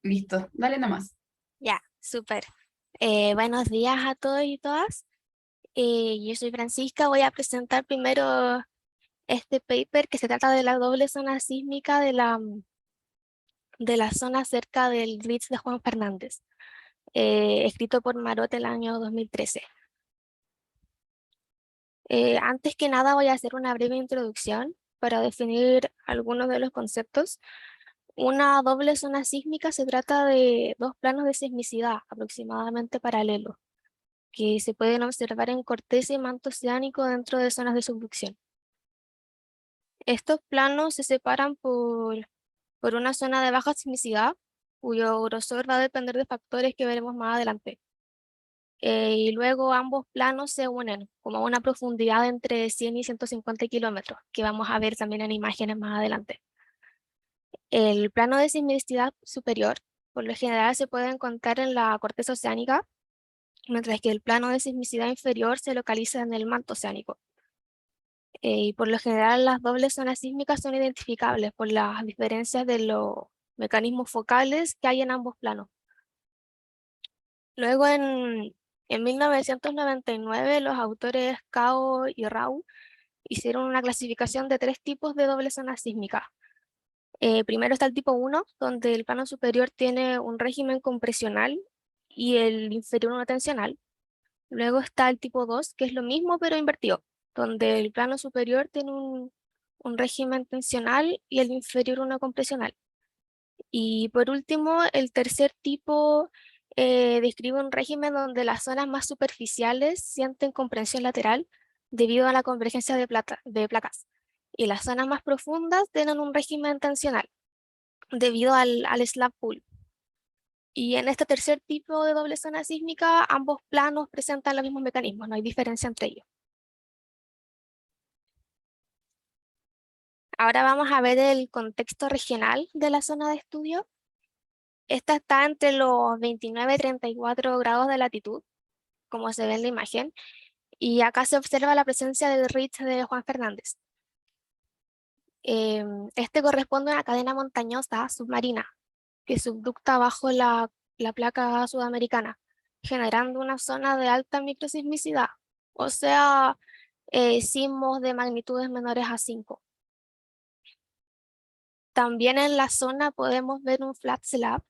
Listo, dale nomás. Ya, súper. Buenos días a todos y todas. Yo soy Francisca. Voy a presentar primero este paper que se trata de la doble zona sísmica de la zona cerca del Ritz de Juan Fernández, escrito por Marot el año 2013. Antes que nada voy a hacer una breve introducción para definir algunos de los conceptos. Una doble zona sísmica se trata de dos planos de sismicidad aproximadamente paralelos, que se pueden observar en corteza y manto oceánico dentro de zonas de subducción. Estos planos se separan por una zona de baja sismicidad, cuyo grosor va a depender de factores que veremos más adelante. Y luego ambos planos se unen como a una profundidad entre 100 y 150 kilómetros, que vamos a ver también en imágenes más adelante. El plano de sismicidad superior, por lo general, se puede encontrar en la corteza oceánica, mientras que el plano de sismicidad inferior se localiza en el manto oceánico. Y por lo general las dobles zonas sísmicas son identificables por las diferencias de los mecanismos focales que hay en ambos planos. Luego en 1999 los autores Cao y Rau hicieron una clasificación de tres tipos de doble zona sísmica. Primero está el tipo 1, donde el plano superior tiene un régimen compresional y el inferior uno tensional. Luego está el tipo 2, que es lo mismo pero invertido, donde el plano superior tiene un régimen tensional y el inferior uno compresional. Y por último, el tercer tipo describe un régimen donde las zonas más superficiales sienten comprensión lateral debido a la convergencia de placas. Y las zonas más profundas tienen un régimen tensional debido al slab pull. Y en este tercer tipo de doble zona sísmica, ambos planos presentan los mismos mecanismos, no hay diferencia entre ellos. Ahora vamos a ver el contexto regional de la zona de estudio. Esta está entre los 29 y 34 grados de latitud, como se ve en la imagen, y acá se observa la presencia del ridge de Juan Fernández. Este corresponde a una cadena montañosa submarina que subducta bajo la placa sudamericana, generando una zona de alta microsismicidad, o sea, sismos de magnitudes menores a 5. También en la zona podemos ver un flat slab,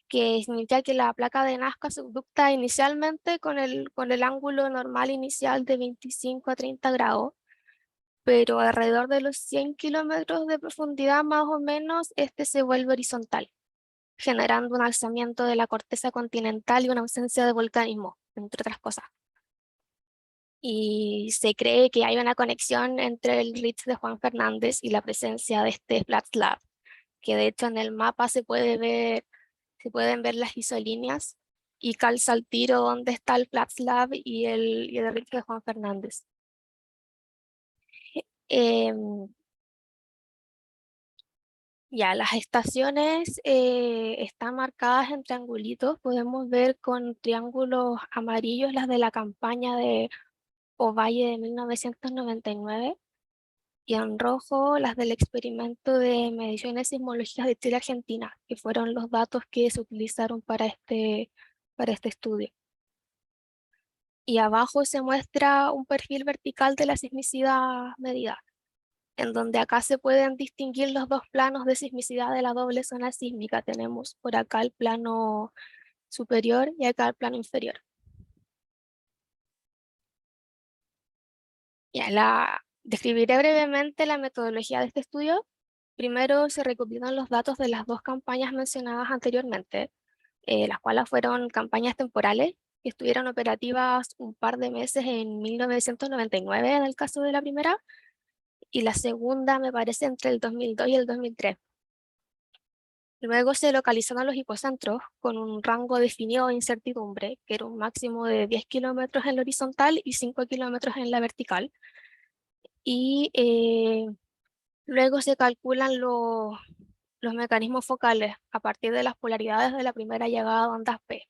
que significa que la placa de Nazca subducta inicialmente con el ángulo normal inicial de 25 a 30 grados, pero alrededor de los 100 kilómetros de profundidad más o menos, este se vuelve horizontal, generando un alzamiento de la corteza continental y una ausencia de volcanismo, entre otras cosas. Y se cree que hay una conexión entre el ridge de Juan Fernández y la presencia de este flat slab, que de hecho en el mapa se pueden ver las isolíneas y calza al tiro donde está el flat slab y el ridge de Juan Fernández. Em, Ya, las estaciones están marcadas en triangulitos. Podemos ver con triángulos amarillos las de la campaña de Ovalle de 1999 y en rojo las del experimento de mediciones sismológicas de Chile-Argentina, que fueron los datos que se utilizaron para este estudio. Y abajo se muestra un perfil vertical de la sismicidad medida, en donde acá se pueden distinguir los dos planos de sismicidad de la doble zona sísmica. Tenemos por acá el plano superior y acá el plano inferior. Describiré brevemente la metodología de este estudio. Primero se recopilan los datos de las dos campañas mencionadas anteriormente, las cuales fueron campañas temporales que estuvieron operativas un par de meses en 1999 en el caso de la primera, y la segunda me parece entre el 2002 y el 2003. Luego se localizaron los hipocentros con un rango definido de incertidumbre, que era un máximo de 10 kilómetros en la horizontal y 5 kilómetros en la vertical. Y luego se calculan los mecanismos focales a partir de las polaridades de la primera llegada de ondas P.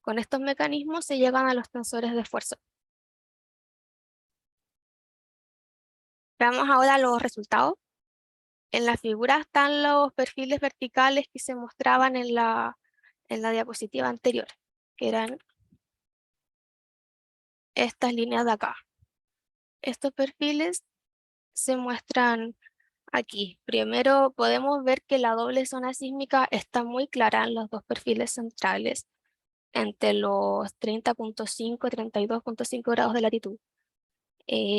Con estos mecanismos se llegan a los tensores de esfuerzo. Veamos ahora los resultados. En la figura están los perfiles verticales que se mostraban en la diapositiva anterior, que eran estas líneas de acá. Estos perfiles se muestran aquí. Primero podemos ver que la doble zona sísmica está muy clara en los dos perfiles centrales, entre los 30.5 y 32.5 grados de latitud.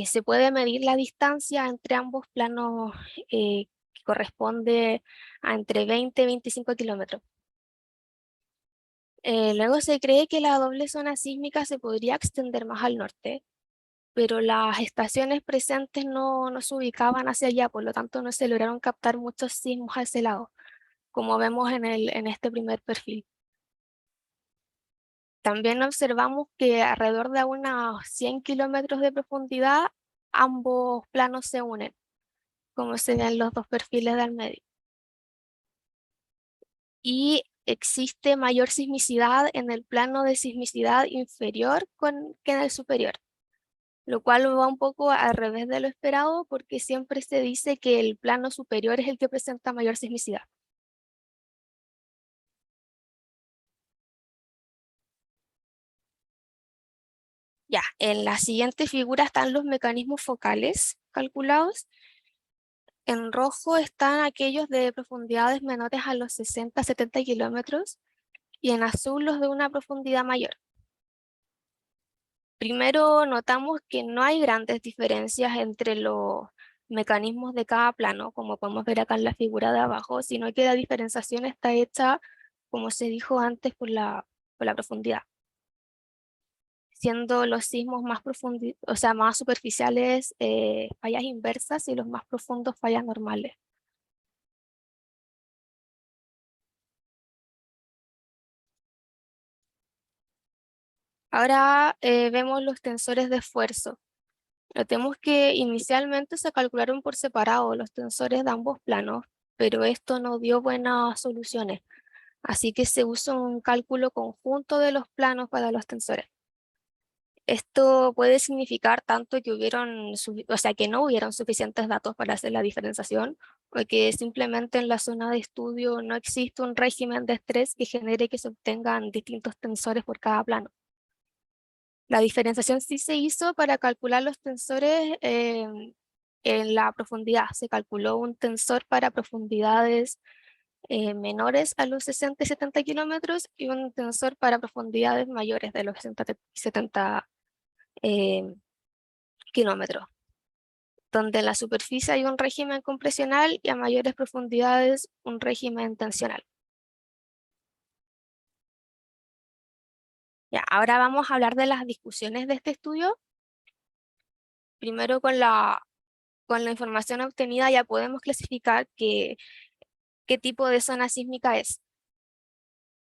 Se puede medir la distancia entre ambos planos, que corresponde a entre 20 y 25 kilómetros. Luego se cree que la doble zona sísmica se podría extender más al norte, pero las estaciones presentes no se ubicaban hacia allá, por lo tanto no se lograron captar muchos sismos a ese lado, como vemos en este primer perfil. También observamos que alrededor de unos 100 kilómetros de profundidad, ambos planos se unen, como se ven los dos perfiles del medio. Y existe mayor sismicidad en el plano de sismicidad inferior que en el superior, lo cual va un poco al revés de lo esperado porque siempre se dice que el plano superior es el que presenta mayor sismicidad. Ya, en la siguiente figura están los mecanismos focales calculados. En rojo están aquellos de profundidades menores a los 60-70 kilómetros y en azul los de una profundidad mayor. Primero notamos que no hay grandes diferencias entre los mecanismos de cada plano, como podemos ver acá en la figura de abajo, sino que la diferenciación está hecha, como se dijo antes, por la profundidad, siendo los sismos más o sea, más superficiales, fallas inversas, y los más profundos fallas normales. Ahora vemos los tensores de esfuerzo. Notemos que inicialmente se calcularon por separado los tensores de ambos planos, pero esto no dio buenas soluciones, así que se usa un cálculo conjunto de los planos para los tensores. Esto puede significar tanto que o sea, que no hubieron suficientes datos para hacer la diferenciación, o que simplemente en la zona de estudio no existe un régimen de estrés que genere que se obtengan distintos tensores por cada plano. La diferenciación sí se hizo para calcular los tensores en la profundidad. Se calculó un tensor para profundidades menores a los 60 y 70 kilómetros y un tensor para profundidades mayores de los 60 y 70 eh, kilómetros, donde en la superficie hay un régimen compresional y a mayores profundidades un régimen tensional. Ya, ahora vamos a hablar de las discusiones de este estudio. Primero con la información obtenida ya podemos clasificar qué tipo de zona sísmica es.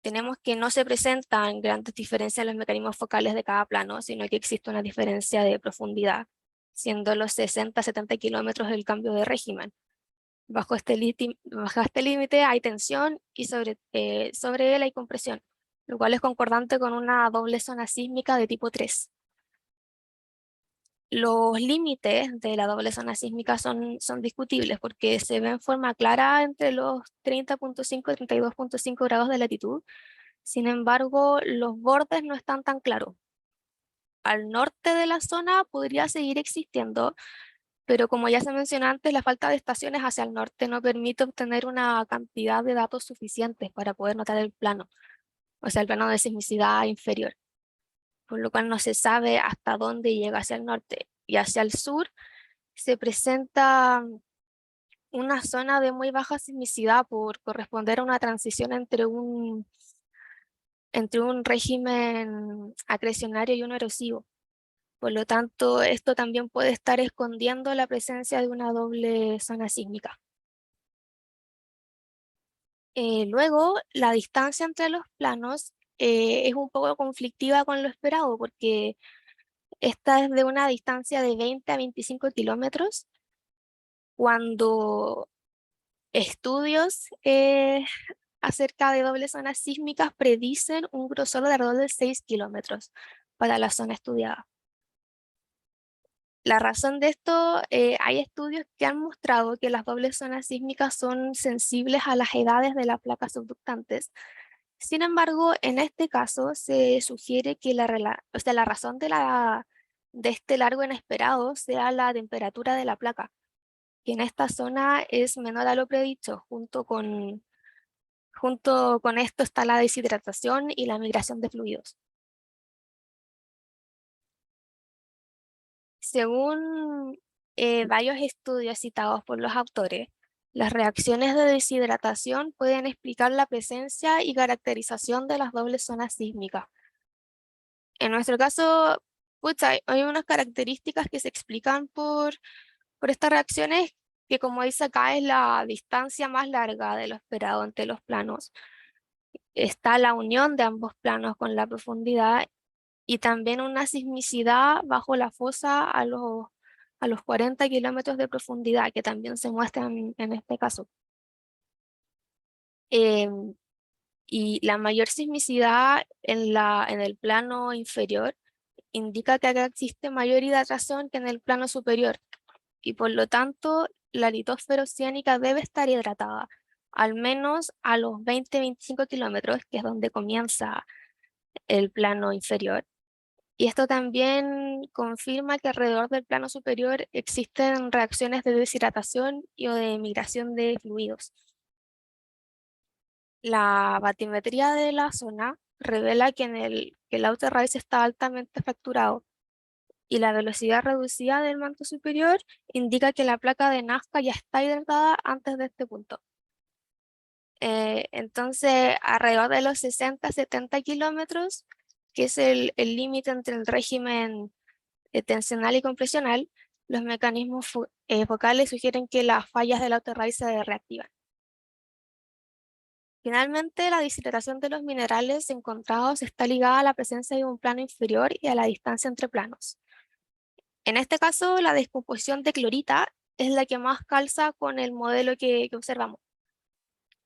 Tenemos que no se presentan grandes diferencias en los mecanismos focales de cada plano, sino que existe una diferencia de profundidad, siendo los 60-70 kilómetros el cambio de régimen. Bajo este límite hay tensión y sobre él hay compresión, lo cual es concordante con una doble zona sísmica de tipo 3. Los límites de la doble zona sísmica son discutibles porque se ve en forma clara entre los 30.5 y 32.5 grados de latitud. Sin embargo, los bordes no están tan claros. Al norte de la zona podría seguir existiendo, pero como ya se mencionó antes, la falta de estaciones hacia el norte no permite obtener una cantidad de datos suficientes para poder notar el plano, o sea, el plano de sismicidad inferior, por lo cual no se sabe hasta dónde llega hacia el norte. Y hacia el sur se presenta una zona de muy baja sismicidad por corresponder a una transición entre un régimen acrecionario y uno erosivo. Por lo tanto, esto también puede estar escondiendo la presencia de una doble zona sísmica. Luego, la distancia entre los planos es un poco conflictiva con lo esperado, porque esta es de una distancia de 20 a 25 kilómetros, cuando estudios acerca de dobles zonas sísmicas predicen un grosor de alrededor de 6 kilómetros para la zona estudiada. La razón de esto, hay estudios que han mostrado que las dobles zonas sísmicas son sensibles a las edades de las placas subductantes. Sin embargo, en este caso se sugiere que o sea, la razón de este largo inesperado sea la temperatura de la placa, que en esta zona es menor a lo predicho. Junto con esto está la deshidratación y la migración de fluidos. Según varios estudios citados por los autores, las reacciones de deshidratación pueden explicar la presencia y caracterización de las dobles zonas sísmicas. En nuestro caso, pucha, hay unas características que se explican por estas reacciones, que como dice acá es la distancia más larga de lo esperado entre los planos. Está la unión de ambos planos con la profundidad y también una sismicidad bajo la fosa a los 40 kilómetros de profundidad, que también se muestran en este caso. Em, y la mayor sismicidad en el plano inferior indica que acá existe mayor hidratación que en el plano superior, y por lo tanto la litosfera oceánica debe estar hidratada, al menos a los 20-25 kilómetros, que es donde comienza el plano inferior. Y esto también confirma que alrededor del plano superior existen reacciones de deshidratación y o de migración de fluidos. La batimetría de la zona revela que el outer rise está altamente fracturado, y la velocidad reducida del manto superior indica que la placa de Nazca ya está hidratada antes de este punto. Entonces, alrededor de los 60-70 kilómetros, que es el límite entre el régimen tensional y compresional, los mecanismos focales sugieren que las fallas del outer rise se reactivan. Finalmente, la deshidratación de los minerales encontrados está ligada a la presencia de un plano inferior y a la distancia entre planos. En este caso, la descomposición de clorita es la que más calza con el modelo que observamos,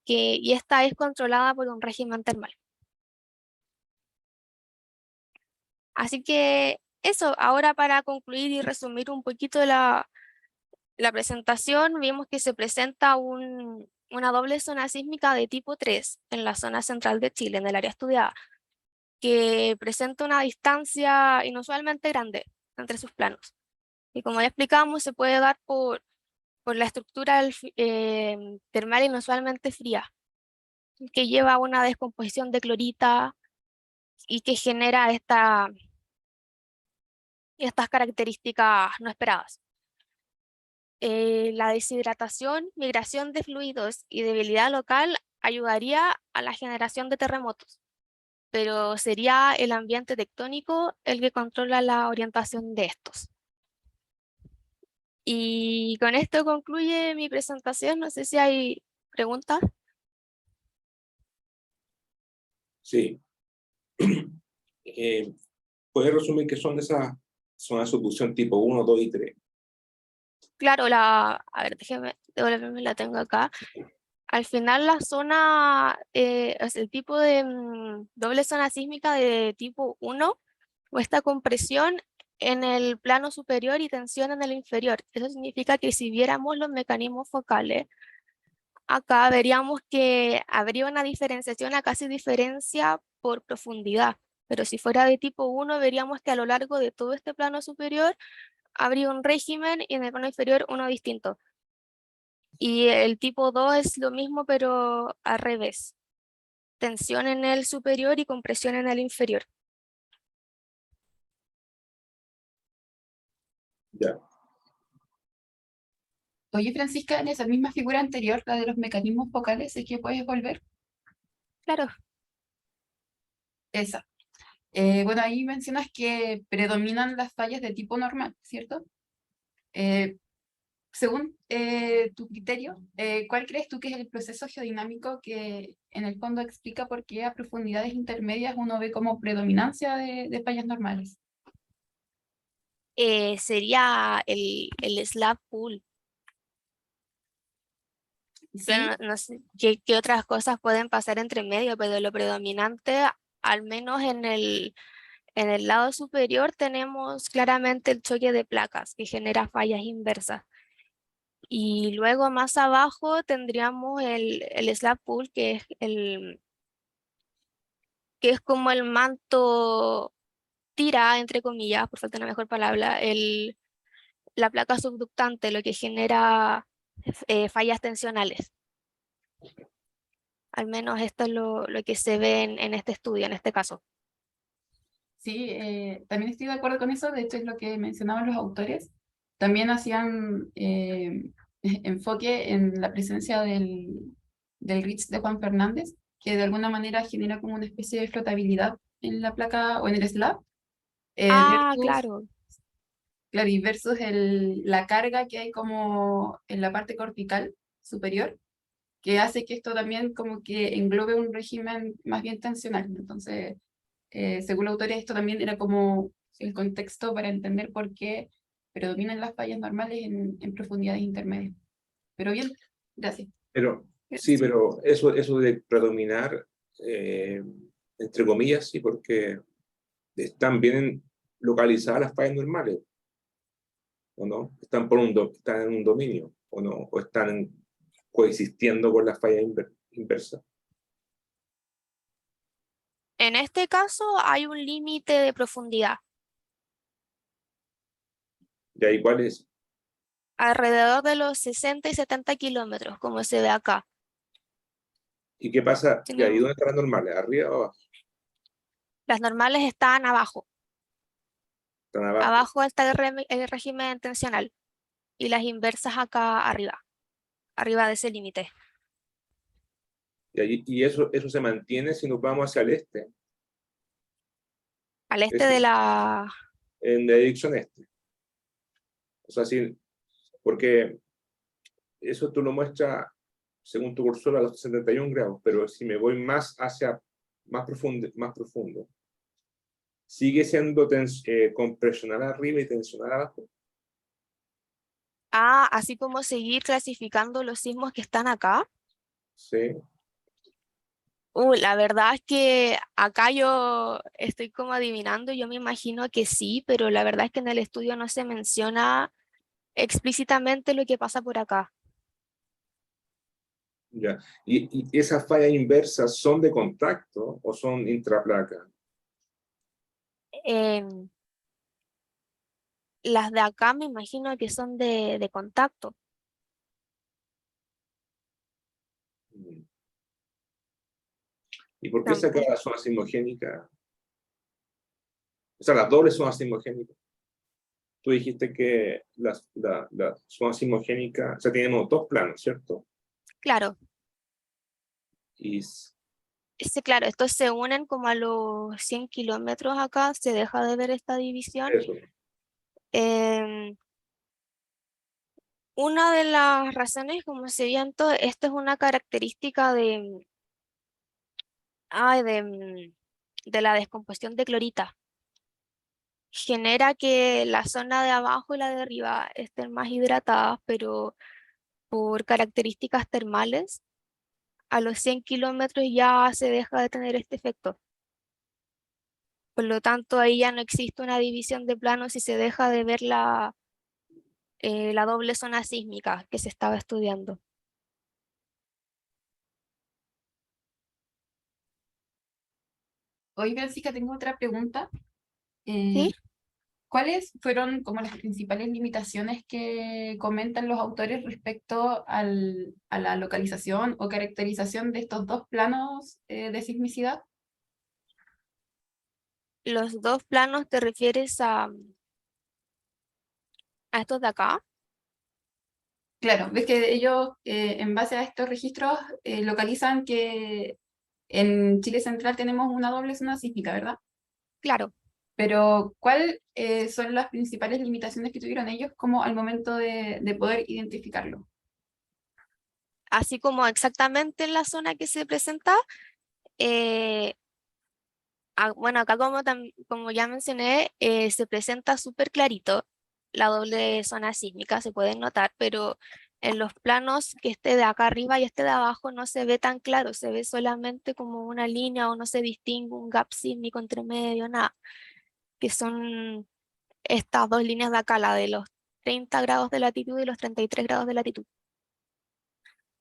y esta es controlada por un régimen termal. Así que eso, ahora para concluir y resumir un poquito la presentación, vimos que se presenta una doble zona sísmica de tipo 3 en la zona central de Chile, en el área estudiada, que presenta una distancia inusualmente grande entre sus planos. Y como ya explicamos, se puede dar por la estructura termal inusualmente fría, que lleva a una descomposición de clorita y que genera estas características no esperadas. La deshidratación, migración de fluidos y debilidad local ayudaría a la generación de terremotos, pero sería el ambiente tectónico el que controla la orientación de estos. Y con esto concluye mi presentación. No sé si hay preguntas. Sí. ¿Puedes resumir qué son esas zonas de subducción tipo 1, 2 y 3? Claro, a ver, déjeme devolverme, la tengo acá. Al final la zona, es el tipo de doble zona sísmica de tipo 1 muestra compresión en el plano superior y tensión en el inferior. Eso significa que si viéramos los mecanismos focales, acá veríamos que habría una diferenciación, a casi diferencia por profundidad. Pero si fuera de tipo 1, veríamos que a lo largo de todo este plano superior habría un régimen y en el plano inferior uno distinto. Y el tipo 2 es lo mismo, pero al revés. Tensión en el superior y compresión en el inferior. Ya. Oye, Francisca, en esa misma figura anterior, la de los mecanismos focales, ¿es que puedes volver? Claro, Esa. Bueno, ahí mencionas que predominan las fallas de tipo normal, ¿cierto? Eh, según tu criterio, ¿cuál crees tú que es el proceso geodinámico que en el fondo explica por qué a profundidades intermedias uno ve como predominancia de fallas normales? sería el slab pool. Pero ¿Sí? no sé qué otras cosas pueden pasar entre medio, pero lo predominante, al menos En el lado superior tenemos claramente el choque de placas que genera fallas inversas. Y luego más abajo tendríamos el slab pull, que es como el manto tira, entre comillas, por falta de una mejor palabra, la placa subductante, lo que genera fallas tensionales. Al menos esto es lo que se ve en este estudio, en este caso. Sí, también estoy de acuerdo con eso, de hecho es lo que mencionaban los autores. También hacían enfoque en la presencia del RITS de Juan Fernández, que de alguna manera genera como una especie de flotabilidad en la placa o en el slab, Ah, versus, claro. claro, y versus la carga que hay como en la parte cortical superior, que hace que esto también como que englobe un régimen más bien tensional. Entonces, según la autoría, esto también era como el contexto para entender por qué predominan las fallas normales en profundidades intermedias. Pero bien, gracias. Pero sí, Sí. pero eso de predominar, eh, entre comillas, sí, porque están bien localizadas las fallas normales, ¿o no? Están en un dominio, ¿o no? O están coexistiendo con las fallas inversas. En este caso hay un límite de profundidad, ¿Y ahí cuál es? alrededor de los 60 y 70 kilómetros, como se ve acá. ¿Y qué pasa? ¿Y ahí Tenemos, dónde están las normales? ¿Arriba o abajo? las normales están abajo. Están abajo. Abajo está el régimen tensional y las inversas acá arriba, arriba de ese límite. Y eso se mantiene si nos vamos hacia el este, Al este eso, de la... en la dirección este. O sea, sí, porque eso tú lo muestras según tu cursor a los 71 grados, pero si me voy más hacia más profundo, sigue siendo compresional arriba y tensional abajo. Ah, así como seguir clasificando los sismos que están acá. Sí, La verdad es que acá yo estoy como adivinando, yo me imagino que sí, pero la verdad es que en el estudio no se menciona explícitamente lo que pasa por acá. ya. Y esas fallas inversas son de contacto o son intraplaca. Em, las de acá me imagino que son de contacto. Mm. ¿Y por qué sacar Tampoco, la zona sismogénica? O sea, las dobles zonas sismogénicas. Tú dijiste que la zona sismogénica, o sea, tenemos dos planos, ¿cierto? claro, Y claro, estos se unen como a los 100 kilómetros acá, se deja de ver esta división. eso. Em, una de las razones, como se viento, esto es una característica ay, de la descomposición de clorita. Genera que la zona de abajo y la de arriba estén más hidratadas, pero por características termales, a los 100 kilómetros ya se deja de tener este efecto. Por lo tanto, ahí ya no existe una división de planos y se deja de ver la doble zona sísmica que se estaba estudiando. Hoy, Francisca, tengo otra pregunta. ¿Sí? ¿Cuáles fueron como las principales limitaciones que comentan los autores respecto a la localización o caracterización de estos dos planos de sismicidad? Los dos planos te refieres a estos de acá. Claro, ves que ellos en base a estos registros localizan que en Chile Central tenemos una doble zona sísmica, ¿verdad? Claro, Pero ¿cuáles son las principales limitaciones que tuvieron ellos como al momento de poder identificarlo? así como exactamente en la zona que se presenta. eh, bueno, acá como ya mencioné, se presenta súper clarito la doble zona sísmica, se puede notar, pero en los planos que esté de acá arriba y este de abajo no se ve tan claro, se ve solamente como una línea o no se distingue un gap sísmico entre medio, nada. que son estas dos líneas de acá, la de los 30 grados de latitud y los 33 grados de latitud.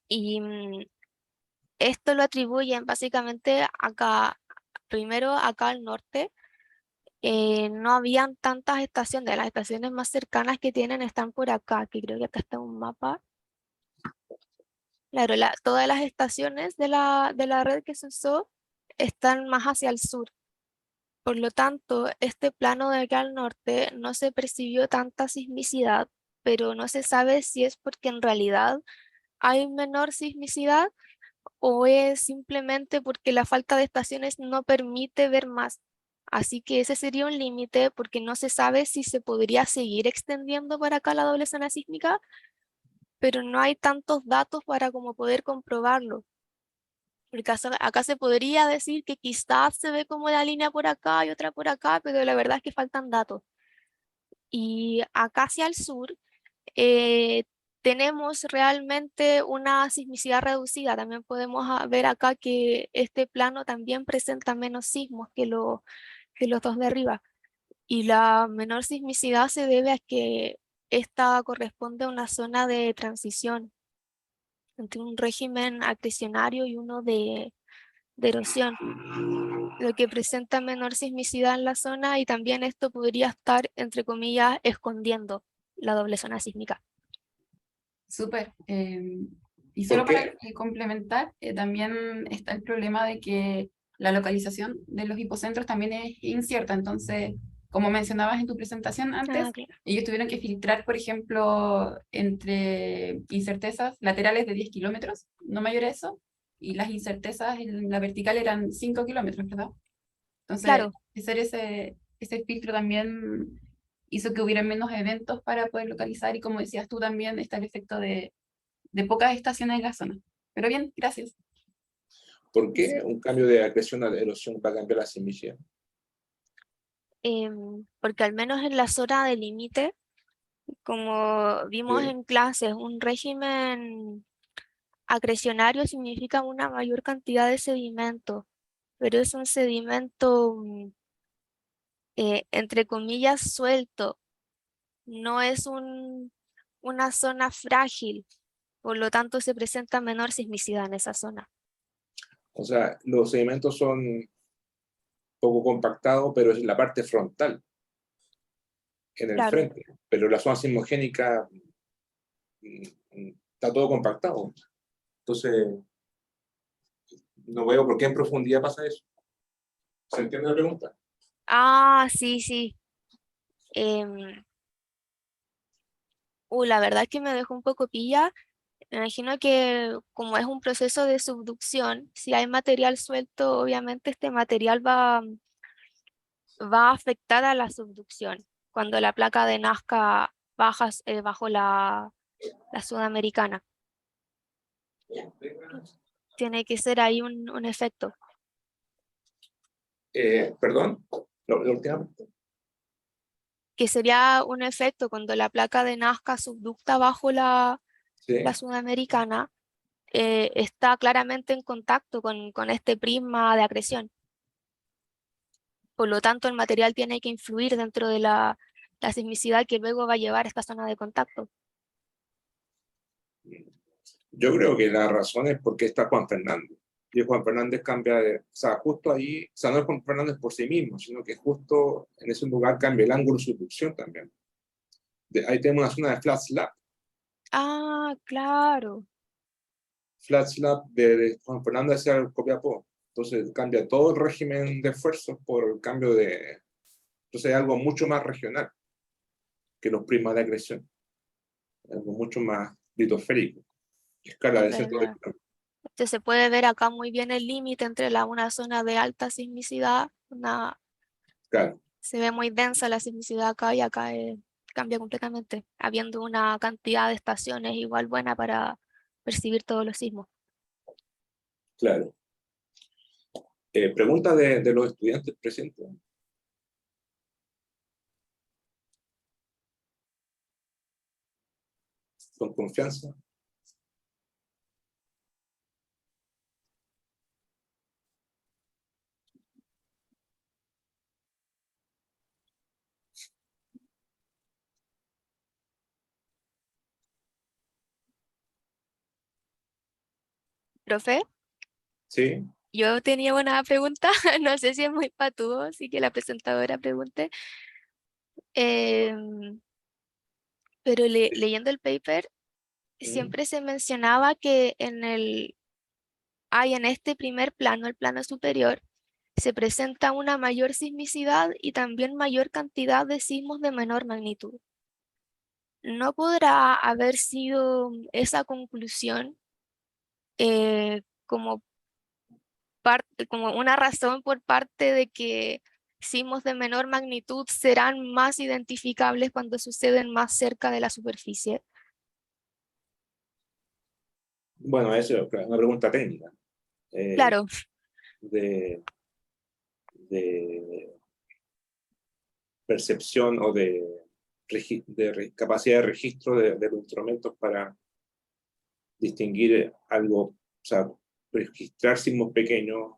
Y esto lo atribuyen básicamente acá, primero acá al norte, no habían tantas estaciones, las estaciones más cercanas que tienen están por acá, que creo que acá está un mapa. Claro, todas las estaciones de la red que se usó están más hacia el sur. Por lo tanto, este plano de acá al norte no se percibió tanta sismicidad, pero no se sabe si es porque en realidad hay menor sismicidad o es simplemente porque la falta de estaciones no permite ver más. Así que ese sería un límite porque no se sabe si se podría seguir extendiendo para acá la doble zona sísmica, pero no hay tantos datos para como poder comprobarlo. Porque acá se podría decir que quizás se ve como la línea por acá y otra por acá, pero la verdad es que faltan datos. Y acá hacia el sur eh, tenemos realmente una sismicidad reducida. También podemos ver acá que este plano también presenta menos sismos que los dos de arriba. Y la menor sismicidad se debe a que esta corresponde a una zona de transición entre un régimen acrecionario y uno de erosión, lo que presenta menor sismicidad en la zona y también esto podría estar, entre comillas, escondiendo la doble zona sísmica. Súper. Y ¿Por solo para qué? complementar, también está el problema de que la localización de los hipocentros también es incierta. Entonces, como mencionabas en tu presentación Ah, antes, claro. ellos tuvieron que filtrar, por ejemplo, entre incertezas laterales de 10 kilómetros, no mayor a eso, y las incertezas en la vertical eran 5 kilómetros, ¿verdad? Entonces, Claro. hacer ese filtro también hizo que hubiera menos eventos para poder localizar y como decías tú también está el efecto de pocas estaciones en la zona. Pero bien, gracias. ¿Por qué un cambio de acreción a erosión va a cambiar la sismicidad? Porque al menos en la zona de límite, como vimos ¿Sí? en clases, un régimen acrecionario significa una mayor cantidad de sedimento, pero es un sedimento, entre comillas, suelto, no es una zona frágil, por lo tanto se presenta menor sismicidad en esa zona. O sea, los sedimentos son poco compactados, pero es la parte frontal, en el Claro. frente. Pero la zona sismogénica está todo compactado. Entonces, no veo por qué en profundidad pasa eso. ¿Se entiende la pregunta? Ah, sí, sí. Em, la verdad es que me dejó un poco pilla. Me imagino que como es un proceso de subducción, si hay material suelto, obviamente este material va a afectar a la subducción. Cuando la placa de Nazca baja bajo la sudamericana, tiene que ser ahí un efecto, Perdón, la última. que sería un efecto cuando la placa de Nazca subducta bajo la Sí. sudamericana, está claramente en contacto con este prisma de acreción. Por lo tanto, el material tiene que influir dentro de la sismicidad que luego va a llevar a esta zona de contacto. Yo creo que la razón es porque está Juan Fernández. Y Juan Fernández cambia o sea, justo ahí, o sea, no es Juan Fernández por sí mismo, sino que justo en ese lugar cambia el ángulo de subducción también. Ahí tenemos una zona de flat slab. Ah, claro. Flat slab de Juan Fernández hacia el Copiapó. Entonces cambia todo el régimen de esfuerzos por el cambio de... Entonces hay algo mucho más regional que los prismas de acreción. Algo mucho más litosférico. Escala Es del centro de... verdad. Se puede ver acá muy bien el límite entre una zona de alta sismicidad, Claro, se ve muy densa la sismicidad acá y acá cambia completamente, habiendo una cantidad de estaciones igual buena para percibir todos los sismos. claro. Pregunta de los estudiantes presentes. Con confianza. Profe, ¿Sí? yo tenía una pregunta, no sé si es muy patúo, así que la presentadora pregunte. Em, pero leyendo el paper, ¿Mm? siempre se mencionaba que en este primer plano, el plano superior, se presenta una mayor sismicidad y también mayor cantidad de sismos de menor magnitud. ¿No podrá haber sido esa conclusión como como una razón por parte de que sismos de menor magnitud serán más identificables cuando suceden más cerca de la superficie? Bueno, eso es una pregunta técnica eh, Claro, de, de percepción o capacidad de registro de los instrumentos para distinguir algo, o sea, registrar sismos pequeños,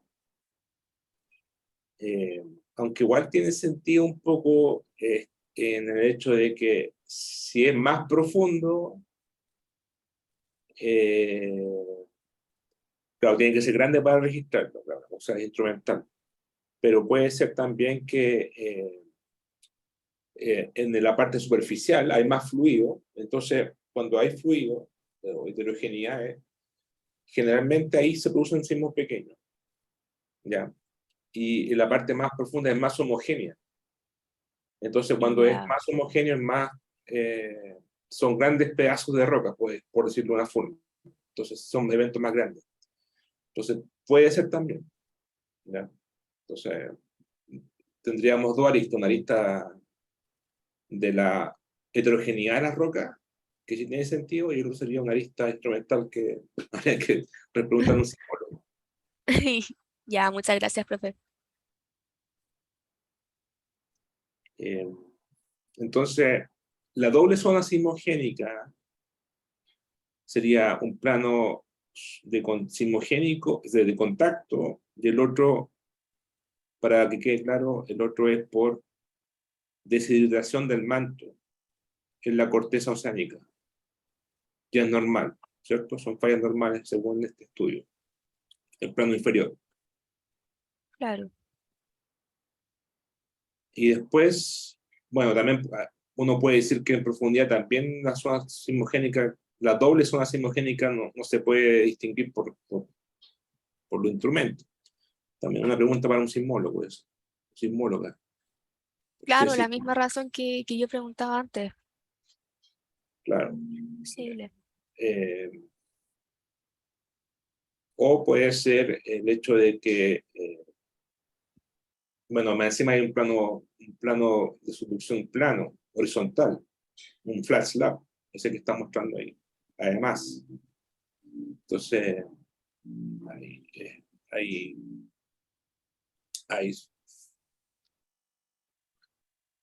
eh, aunque igual tiene sentido un poco en el hecho de que si es más profundo, eh, claro, tiene que ser grande para registrarlo, claro, o sea, es instrumental, pero puede ser también que en la parte superficial hay más fluido, entonces cuando hay fluido o heterogeneidad, generalmente ahí se producen sismos pequeños, ¿ya? Y la parte más profunda es más homogénea. Entonces, cuando es ya, más homogéneo, es más, eh, son grandes pedazos de roca, pues, por decirlo de una forma. Entonces, son eventos más grandes. Entonces, puede ser también, ¿ya? Entonces, tendríamos dos aristas, una arista de la heterogeneidad de las rocas, que sí tiene sentido, y otro sería una arista instrumental que habría que preguntar un psicólogo. ya, muchas gracias, profe. Eh, entonces, la doble zona sismogénica sería un plano sismogénico, de contacto, y el otro, para que quede claro, el otro es por deshidratación del manto en la corteza oceánica. Ya es normal, ¿cierto? Son fallas normales según este estudio, el plano inferior. Claro, Y después, bueno, también uno puede decir que en profundidad también la zona sismogénica, la doble zona sismogénica no se puede distinguir por los instrumentos. También una pregunta para un sismólogo, eso, sismóloga. Sí, claro, sí, la misma razón que yo preguntaba antes. claro. Posible. Eh, o puede ser el hecho de que, bueno, más encima hay un plano de subducción plano, horizontal, un flat slab, ese que está mostrando ahí. Además, entonces, hay, hay, hay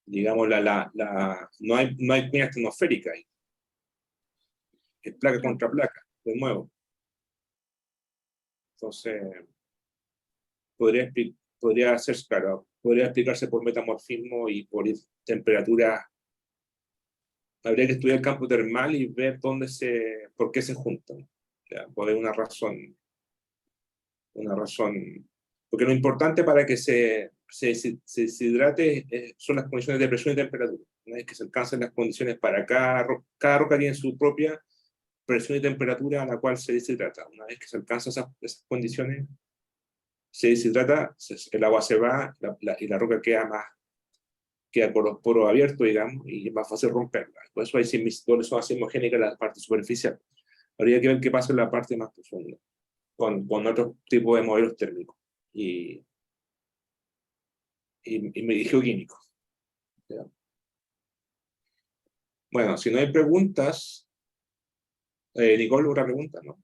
digamos, no hay piña atmosférica ahí, es placa Claro. contra placa, de nuevo. Entonces, podría hacerse, claro, podría explicarse por metamorfismo y por temperatura. Habría que estudiar el campo termal y ver por qué se juntan. Ya, puede haber una razón, porque lo importante para que se deshidrate son las condiciones de presión y temperatura. Una vez que se alcancen las condiciones para cada roca tiene su propia presión y temperatura a la cual se deshidrata. Una vez que se alcanzan esas condiciones, se deshidrata, el agua se va y la roca queda con los poros abiertos, digamos, y es más fácil romperla. Por eso hay son así homogéneas en la parte superficial. Habría que ver qué pasa en la parte más profunda, con otro tipo de modelos térmicos y, y geoquímicos. ¿Ya? Bueno, si no hay preguntas, Nicole, otra pregunta, ¿no?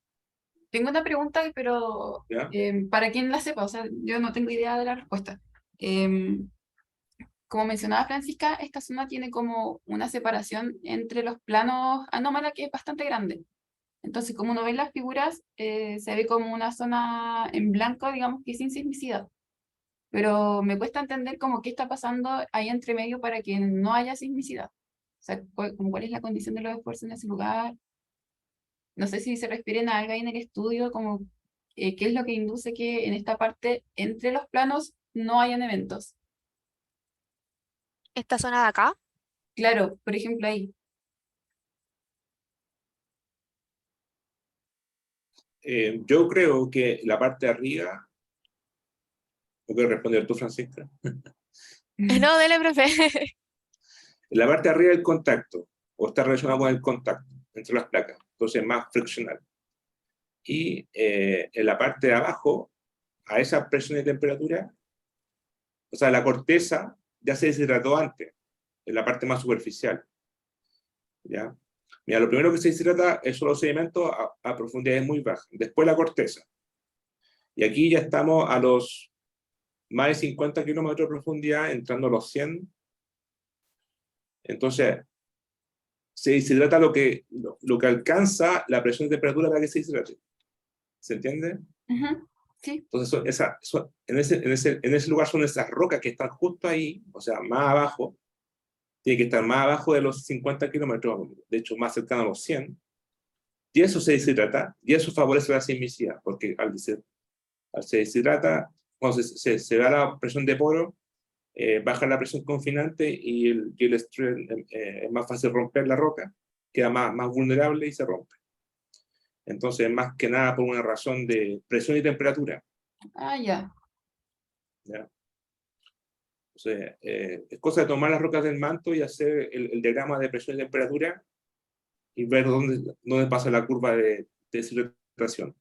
Tengo una pregunta, pero ¿Ya? para quien la sepa, o sea, yo no tengo idea de la respuesta. Em, Como mencionaba Francisca, esta zona tiene como una separación entre los planos anómala que es bastante grande. Entonces, como uno ve en las figuras, se ve como una zona en blanco, digamos que sin sismicidad. Pero me cuesta entender como qué está pasando ahí entre medio para que no haya sismicidad. O sea, como cuál es la condición de los esfuerzos en ese lugar. No sé si se refieren a algo ahí en el estudio, como ¿qué es lo que induce que en esta parte, entre los planos, no hayan eventos? Esta zona de acá, Claro, por ejemplo ahí. Yo creo que la parte de arriba, ¿no puedes responder tú, Francisca? no, dele, profe. La parte de arriba del contacto, o está relacionado con el contacto entre las placas, entonces más friccional. Y en la parte de abajo, a esa presión y temperatura, o sea, la corteza ya se deshidrató antes, en la parte más superficial. ¿Ya? Mira, lo primero que se deshidrata son los sedimentos a profundidades muy bajas, después la corteza. Y aquí ya estamos a los más de 50 kilómetros de profundidad, entrando a los 100. Entonces, se deshidrata lo que alcanza la presión y temperatura para que se deshidrate. ¿Se entiende? Ujú, sí. Entonces, en ese lugar son esas rocas que están justo ahí, o sea, más abajo, tiene que estar más abajo de los 50 kilómetros, de hecho, más cercano a los 100, y eso se deshidrata, y eso favorece la sismicidad, porque al se deshidrata, cuando se da la presión de poro, baja la presión confinante y el estrés, es más fácil romper la roca, queda más vulnerable y se rompe. Entonces, más que nada por una razón de presión y temperatura. Ah, ya. ¿Ya? Entonces, es cosa de tomar las rocas del manto y hacer el diagrama de presión y temperatura y ver dónde pasa la curva de deshidratación.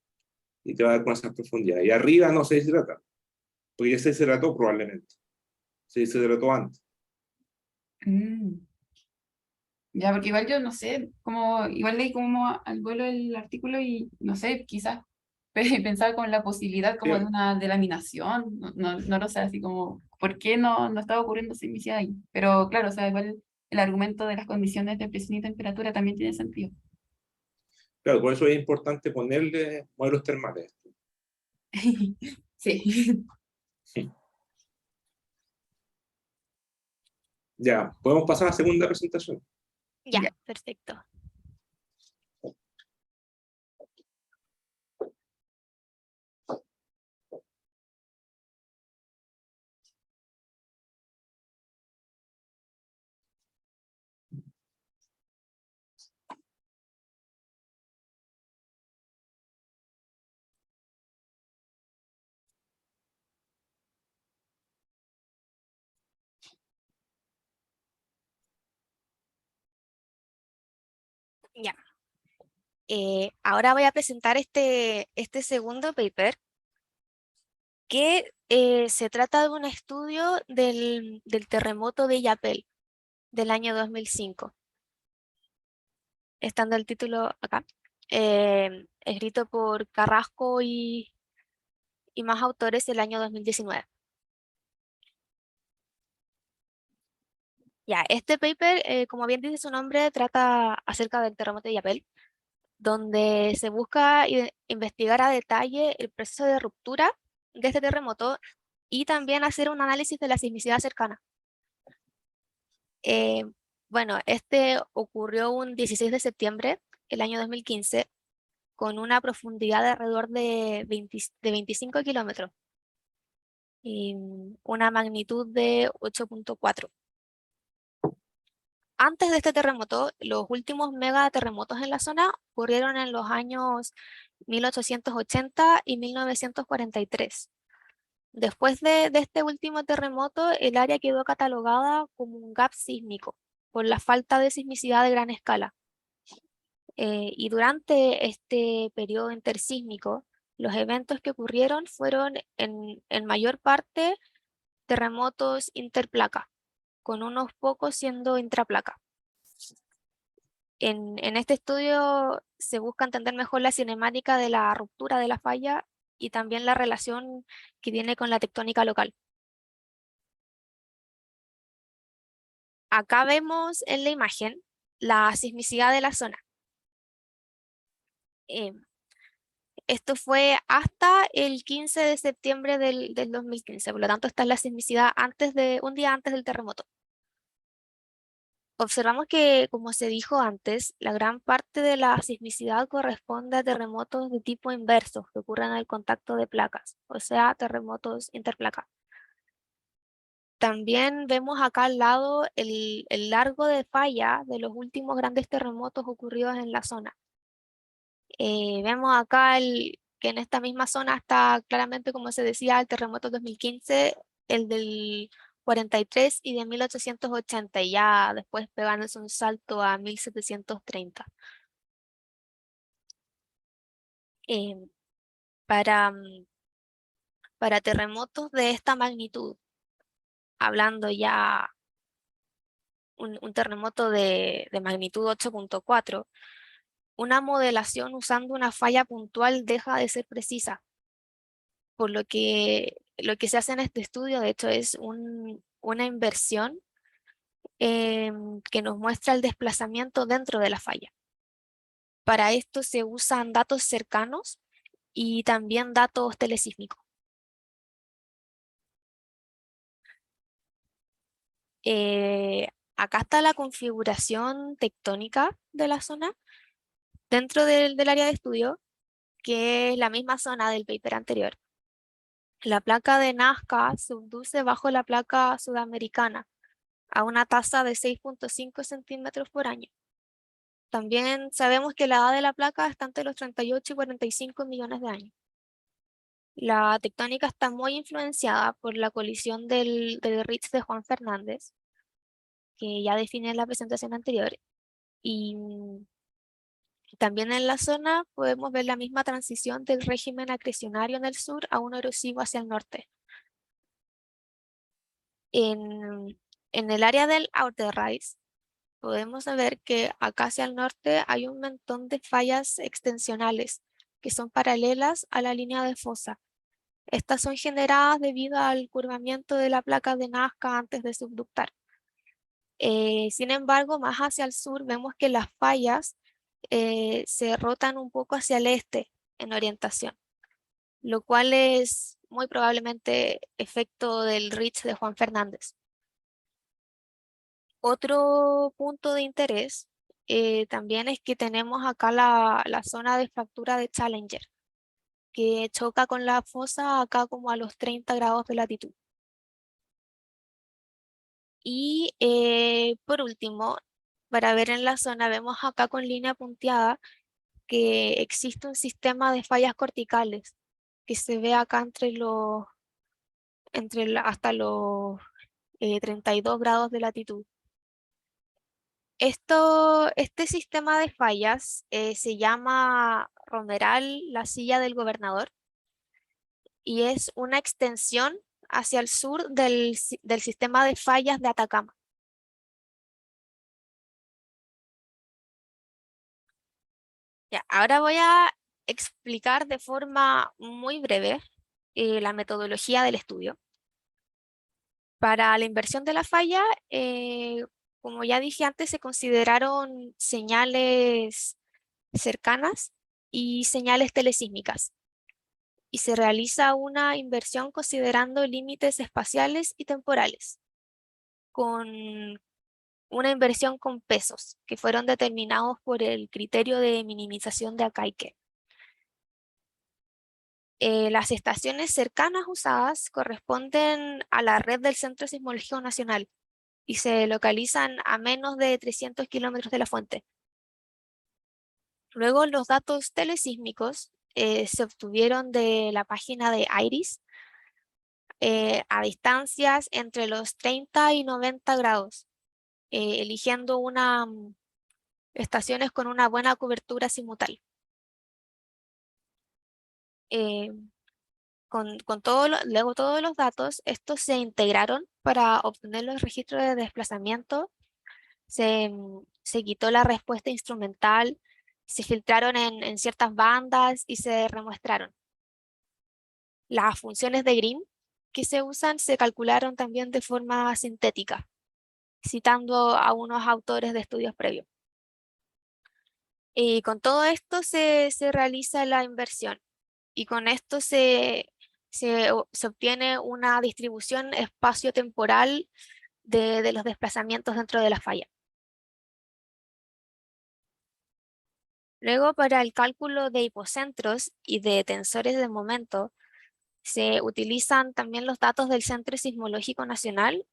Y te va a dar con esa profundidad. Y arriba no se deshidrata, porque ya se deshidrató probablemente. Se deshidrató antes. Mm. Ya, porque igual yo no sé, como, igual leí como al vuelo el artículo y no sé, quizás pensaba con la posibilidad como de Bien. una delaminación, no lo sé, así como, ¿por qué no estaba ocurriendo sismicidad ahí? Pero claro, o sea, igual el argumento de las condiciones de presión y temperatura también tiene sentido. Claro, por eso es importante ponerle modelos termales. Sí. Ya, podemos pasar a la segunda presentación. Ya, Ya. perfecto. Ya. Ahora voy a presentar este segundo paper que se trata de un estudio del terremoto de Illapel del año 2005. Estando el título acá, escrito por Carrasco y más autores el año 2019. Ya, este paper, como bien dice su nombre, trata acerca del terremoto de Illapel, donde se busca investigar a detalle el proceso de ruptura de este terremoto y también hacer un análisis de la sismicidad cercana. Eh, bueno, este ocurrió un 16 de septiembre del año 2015 con una profundidad de alrededor de 25 kilómetros y una magnitud de 8.4. Antes de este terremoto, los últimos megaterremotos en la zona ocurrieron en los años 1880 y 1943. Después de este último terremoto, el área quedó catalogada como un gap sísmico por la falta de sismicidad de gran escala. Y durante este periodo intersísmico, los eventos que ocurrieron fueron en mayor parte terremotos interplaca, con unos pocos siendo intraplaca. En este estudio se busca entender mejor la cinemática de la ruptura de la falla y también la relación que tiene con la tectónica local. Acá vemos en la imagen la sismicidad de la zona. Eh, Esto fue hasta el 15 de septiembre del 2015, por lo tanto esta es la sismicidad un día antes del terremoto. Observamos que, como se dijo antes, la gran parte de la sismicidad corresponde a terremotos de tipo inverso que ocurren al contacto de placas, o sea, terremotos interplacas. También vemos acá al lado el largo de falla de los últimos grandes terremotos ocurridos en la zona. Vemos acá que en esta misma zona está claramente, como se decía, el terremoto 2015, el del 43 y de 1880, y ya después pegándose un salto a 1730. Em, para, para terremotos de esta magnitud, hablando ya un terremoto de magnitud 8.4, una modelación usando una falla puntual deja de ser precisa, por lo que se hace en este estudio, de hecho, es una inversión que nos muestra el desplazamiento dentro de la falla. Para esto se usan datos cercanos y también datos telesísmicos. Acá está la configuración tectónica de la zona dentro del área de estudio, que es la misma zona del paper anterior. La placa de Nazca se subduce bajo la placa sudamericana a una tasa de 6.5 centímetros por año. También sabemos que la edad de la placa está entre los 38 y 45 millones de años. La tectónica está muy influenciada por la colisión del Ritz de Juan Fernández, que ya define en la presentación anterior, y también en la zona podemos ver la misma transición del régimen acrecionario en el sur a uno erosivo hacia el norte. En el área del Outer Rise podemos ver que acá hacia el norte hay un montón de fallas extensionales que son paralelas a la línea de fosa. Estas son generadas debido al curvamiento de la placa de Nazca antes de subductar. Sin embargo, más hacia el sur vemos que las fallas se rotan un poco hacia el este en orientación, lo cual es muy probablemente efecto del Ritz de Juan Fernández. Otro punto de interés también es que tenemos acá la zona de fractura de Challenger, que choca con la fosa acá como a los 30 grados de latitud. Y por último, para ver en la zona, vemos acá con línea punteada que existe un sistema de fallas corticales que se ve acá hasta los 32 grados de latitud. Este sistema de fallas se llama Romeral, la silla del gobernador, y es una extensión hacia el sur del sistema de fallas de Atacama. Ya, ahora voy a explicar de forma muy breve la metodología del estudio. Para la inversión de la falla, como ya dije antes, se consideraron señales cercanas y señales telesísmicas, y se realiza una inversión considerando límites espaciales y temporales, con una inversión con pesos que fueron determinados por el criterio de minimización de Akaike. Las estaciones cercanas usadas corresponden a la red del Centro Sismológico Nacional y se localizan a menos de 300 kilómetros de la fuente. Luego, los datos telesísmicos se obtuvieron de la página de IRIS a distancias entre los 30 y 90 grados, eligiendo estaciones con una buena cobertura simutal. Luego todos los datos, estos se integraron para obtener los registros de desplazamiento, se quitó la respuesta instrumental, se filtraron en ciertas bandas y se remuestraron. Las funciones de Green que se usan se calcularon también de forma sintética, citando a unos autores de estudios previos. Y con todo esto se realiza la inversión, y con esto se obtiene una distribución espacio-temporal de los desplazamientos dentro de la falla. Luego, para el cálculo de hipocentros y de tensores de momento, se utilizan también los datos del Centro Sismológico Nacional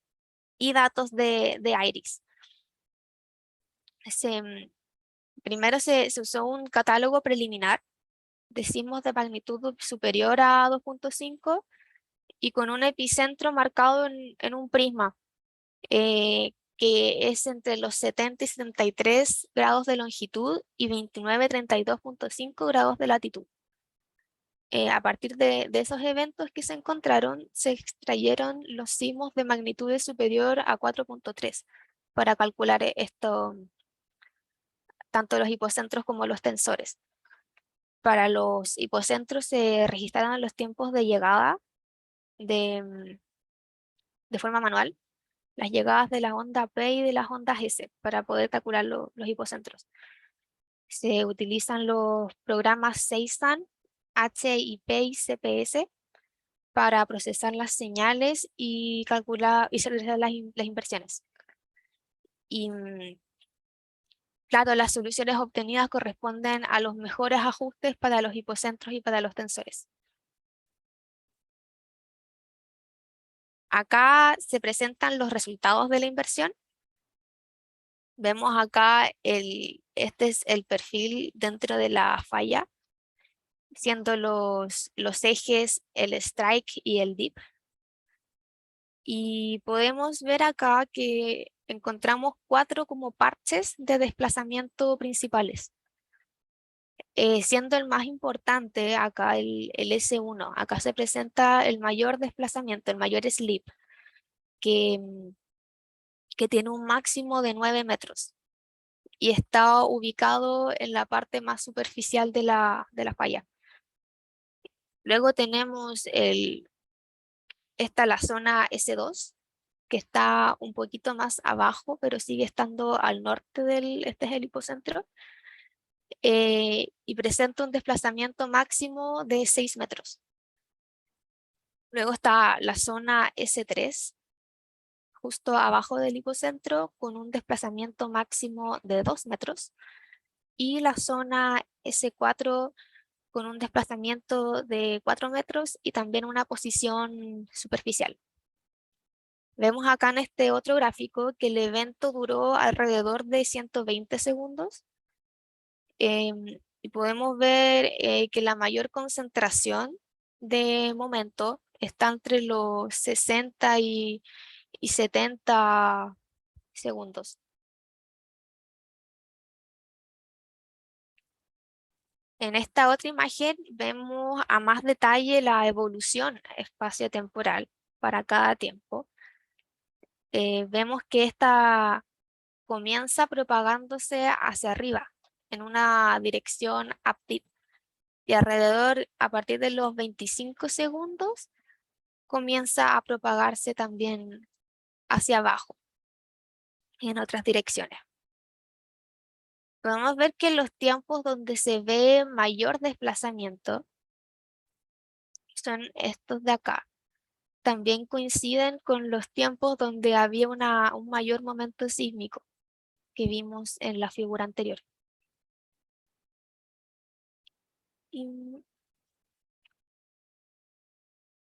y datos de IRIS. Primero se usó un catálogo preliminar de sismos de magnitud superior a 2.5 y con un epicentro marcado en un prisma que es entre los 70 y 73 grados de longitud y 29 y 32.5 grados de latitud. A partir de esos eventos que se encontraron, se extrayeron los sismos de magnitud superior a 4.3 para calcular esto, tanto los hipocentros como los tensores. Para los hipocentros se registraron los tiempos de llegada de forma manual, las llegadas de la onda P y de las ondas S para poder calcular los hipocentros. Se utilizan los programas SEISAN, HIP y CPS para procesar las señales y calcular y realizar las inversiones. Y claro, las soluciones obtenidas corresponden a los mejores ajustes para los hipocentros y para los tensores. Acá se presentan los resultados de la inversión. Vemos acá este es el perfil dentro de la falla, siendo los ejes el strike y el dip. Y podemos ver acá que encontramos 4 como parches de desplazamiento principales. Siendo el más importante acá el S1. Acá se presenta el mayor desplazamiento, el mayor slip, que tiene un máximo de 9 metros. Y está ubicado en la parte más superficial de la falla. Luego tenemos la zona S2, que está un poquito más abajo, pero sigue estando al norte este es el hipocentro, y presenta un desplazamiento máximo de 6 metros. Luego está la zona S3, justo abajo del hipocentro, con un desplazamiento máximo de 2 metros. Y la zona S4 con un desplazamiento de 4 metros y también una posición superficial. Vemos acá en este otro gráfico que el evento duró alrededor de 120 segundos. Y podemos ver que la mayor concentración de momento está entre los 60 y 70 segundos. En esta otra imagen vemos a más detalle la evolución espacio-temporal para cada tiempo. Vemos que esta comienza propagándose hacia arriba en una dirección up-dip y alrededor a partir de los 25 segundos comienza a propagarse también hacia abajo en otras direcciones. Podemos ver que los tiempos donde se ve mayor desplazamiento son estos de acá. También coinciden con los tiempos donde había un mayor momento sísmico que vimos en la figura anterior. Y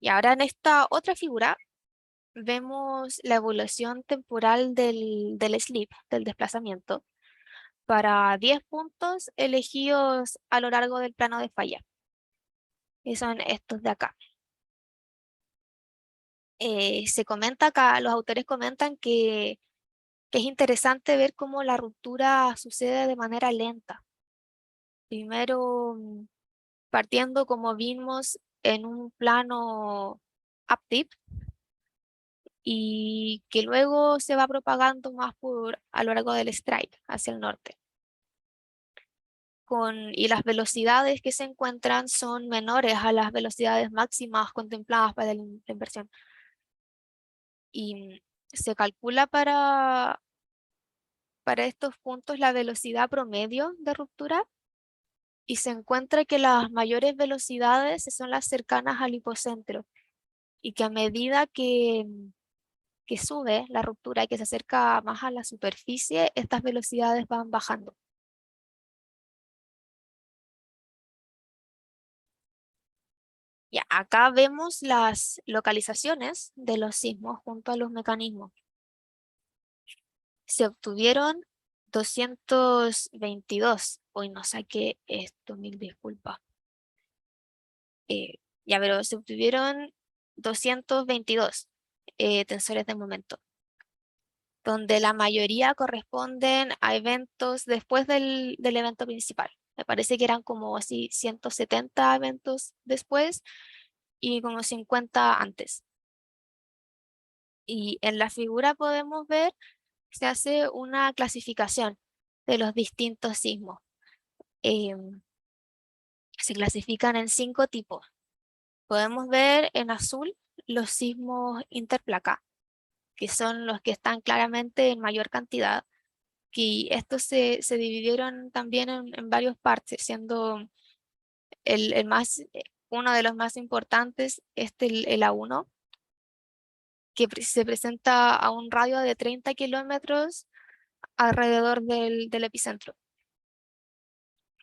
ahora en esta otra figura vemos la evolución temporal del slip, del desplazamiento, para 10 puntos elegidos a lo largo del plano de falla. Y son estos de acá. Se comenta acá, los autores comentan que es interesante ver cómo la ruptura sucede de manera lenta. Primero, partiendo como vimos en un plano up-dip, y que luego se va propagando más a lo largo del strike hacia el norte. Y las velocidades que se encuentran son menores a las velocidades máximas contempladas para la inversión. Y se calcula para estos puntos la velocidad promedio de ruptura y se encuentra que las mayores velocidades son las cercanas al hipocentro y que a medida que sube la ruptura y que se acerca más a la superficie, estas velocidades van bajando. acá vemos las localizaciones de los sismos junto a los mecanismos. Se obtuvieron 222. Hoy no saqué esto, mil disculpas. Ya, pero se obtuvieron 222 tensores de momento, donde la mayoría corresponden a eventos después del evento principal. Me parece que eran como así 170 eventos después y como 50 antes. Y en la figura podemos ver, se hace una clasificación de los distintos sismos. Se clasifican en 5 tipos. Podemos ver en azul los sismos interplaca, que son los que están claramente en mayor cantidad, y estos se dividieron también en varias partes, siendo uno de los más importantes el A1, que se presenta a un radio de 30 kilómetros alrededor del epicentro.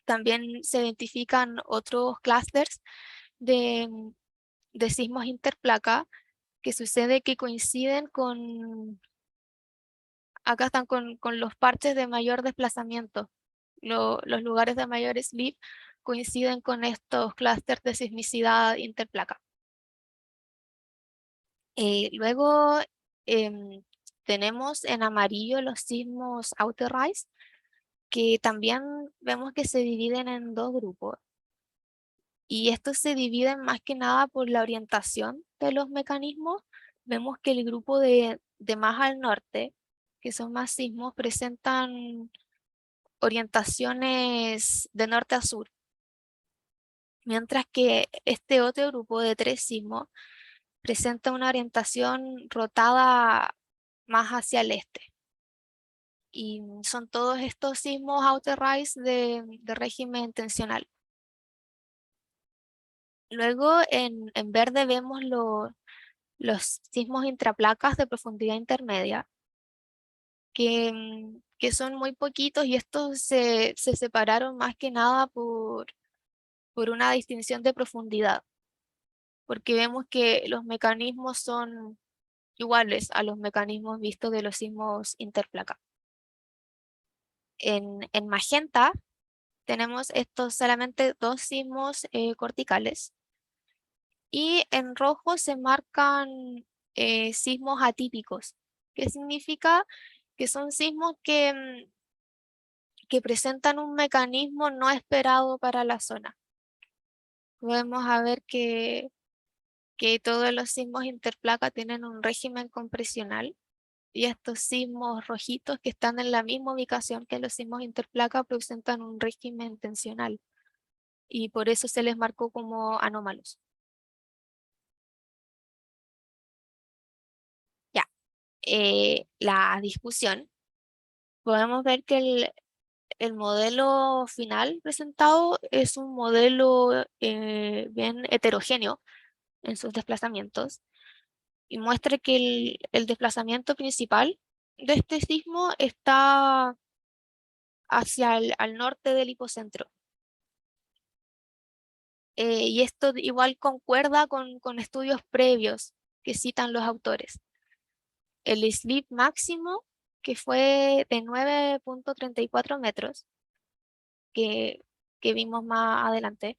También se identifican otros clústeres de sismos interplaca, que sucede que coinciden acá están con los parches de mayor desplazamiento. Los lugares de mayor slip coinciden con estos clústeres de sismicidad interplaca. Luego tenemos en amarillo los sismos outer-rise, que también vemos que se dividen en 2 grupos. Y estos se dividen más que nada por la orientación de los mecanismos. Vemos que el grupo de más al norte, que son más sismos, presentan orientaciones de norte a sur, mientras que este otro grupo de 3 sismos presenta una orientación rotada más hacia el este. Y son todos estos sismos outer-rise de régimen tensional. Luego en verde vemos los sismos intraplacas de profundidad intermedia, que son muy poquitos, y estos se separaron más que nada por una distinción de profundidad, porque vemos que los mecanismos son iguales a los mecanismos vistos de los sismos interplaca. En magenta tenemos estos solamente 2 sismos corticales, y en rojo se marcan sismos atípicos, que significa que son sismos que presentan un mecanismo no esperado para la zona. Podemos ver que todos los sismos interplaca tienen un régimen compresional, y estos sismos rojitos que están en la misma ubicación que los sismos interplaca presentan un régimen tensional, y por eso se les marcó como anómalos. Ya, la discusión. Podemos ver que el modelo final presentado es un modelo bien heterogéneo en sus desplazamientos, y muestra que el desplazamiento principal de este sismo está hacia al norte del hipocentro. Y esto igual concuerda con estudios previos que citan los autores. El slip máximo, que fue de 9.34 metros, que vimos más adelante,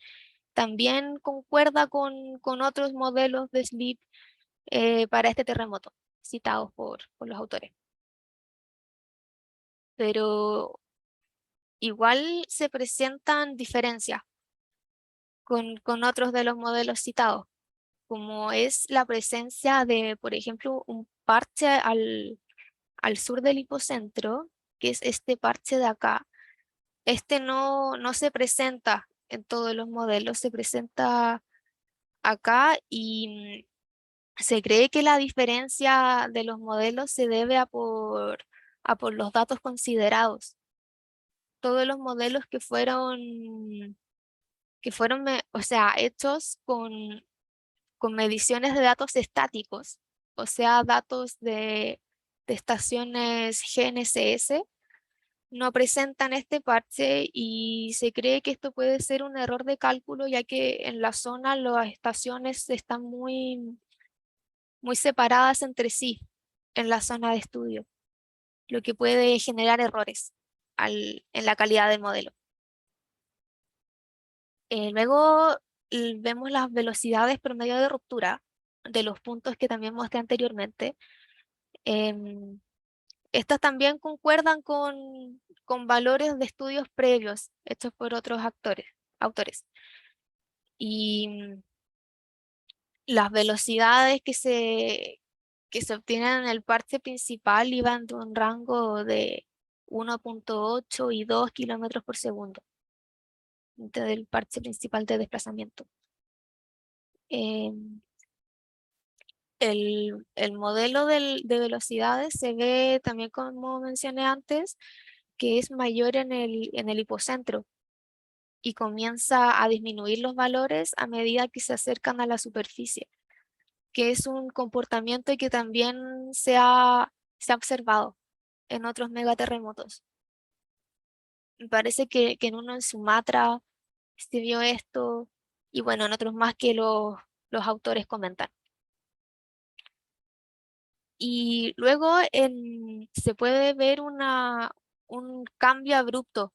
también concuerda con otros modelos de slip para este terremoto citados por los autores. Pero igual se presentan diferencias con otros de los modelos citados, como es la presencia de, por ejemplo, un parche al sur del hipocentro, que es este parche de acá. Este no se presenta en todos los modelos, se presenta acá, y se cree que la diferencia de los modelos se debe a por los datos considerados. Todos los modelos que fueron o sea, hechos con mediciones de datos estáticos, o sea, datos de estaciones GNSS, no presentan este parche y se cree que esto puede ser un error de cálculo, ya que en la zona las estaciones están muy separadas entre sí en la zona de estudio, lo que puede generar errores en la calidad del modelo. Luego vemos las velocidades promedio de ruptura de los puntos que también mostré anteriormente. Estas también concuerdan con valores de estudios previos hechos por otros autores. Y las velocidades que se obtienen en el parche principal iban de un rango de 1.8 y 2 kilómetros por segundo del parche principal de desplazamiento. El modelo de velocidades se ve también, como mencioné antes, que es mayor en el hipocentro y comienza a disminuir los valores a medida que se acercan a la superficie, que es un comportamiento que también se ha observado en otros megaterremotos. Me parece que en uno en Sumatra se vio esto, y bueno, en otros más que los autores comentan. Y luego se puede ver un cambio abrupto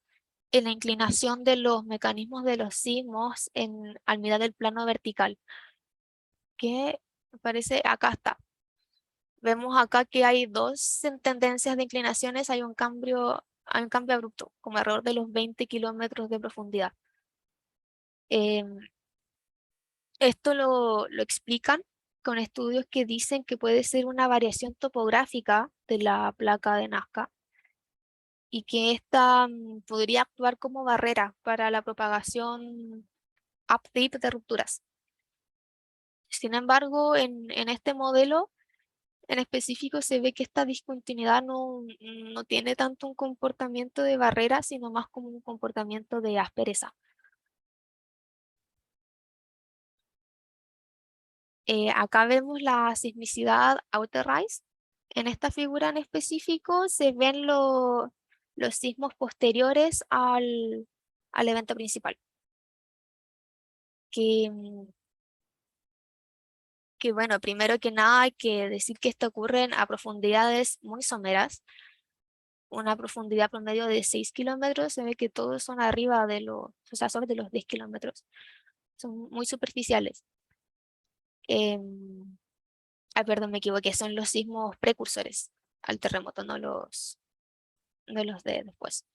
en la inclinación de los mecanismos de los sismos al mirar el plano vertical, que me parece, acá está. Vemos acá que hay dos tendencias de inclinaciones, hay un cambio abrupto, como alrededor de los 20 kilómetros de profundidad. Esto lo explican con estudios que dicen que puede ser una variación topográfica de la placa de Nazca y que esta podría actuar como barrera para la propagación up-dip de rupturas. Sin embargo, en este modelo en específico se ve que esta discontinuidad no tiene tanto un comportamiento de barrera, sino más como un comportamiento de aspereza. Acá vemos la sismicidad outer rise. En esta figura en específico se ven los sismos posteriores al evento principal. Que bueno, primero que nada hay que decir que esto ocurre a profundidades muy someras, una profundidad promedio de 6 kilómetros, se ve que todos son arriba o sea, sobre los 10 kilómetros, son muy superficiales. Perdón, me equivoqué, son los sismos precursores al terremoto, no los de después.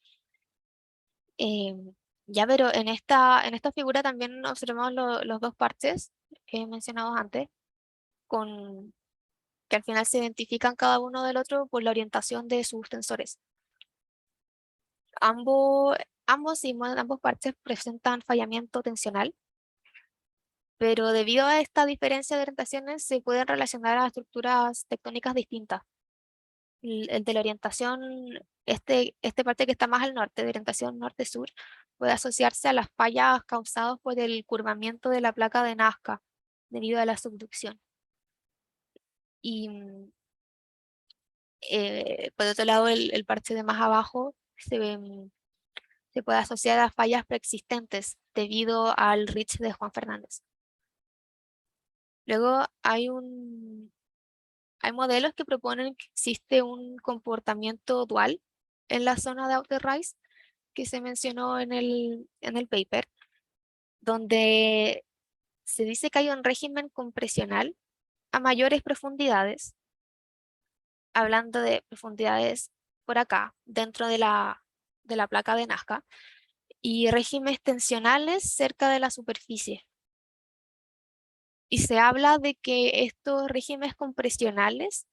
Ya, pero en esta figura también observamos los dos parches que he mencionado antes, que al final se identifican cada uno del otro por la orientación de sus tensores. Ambos sismos, ambos parches presentan fallamiento tensional, pero debido a esta diferencia de orientaciones se pueden relacionar a estructuras tectónicas distintas. El de la orientación, este parte que está más al norte, de orientación norte-sur, puede asociarse a las fallas causadas por el curvamiento de la placa de Nazca debido a la subducción. Y por otro lado, el parche de más abajo se puede asociar a fallas preexistentes debido al Ridge de Juan Fernández. Luego hay modelos que proponen que existe un comportamiento dual en la zona de outer rise que se mencionó en el paper, donde se dice que hay un régimen compresional a mayores profundidades, hablando de profundidades por acá, dentro de la placa de Nazca, y regímenes tensionales cerca de la superficie. Y se habla de que estos regímenes compresionales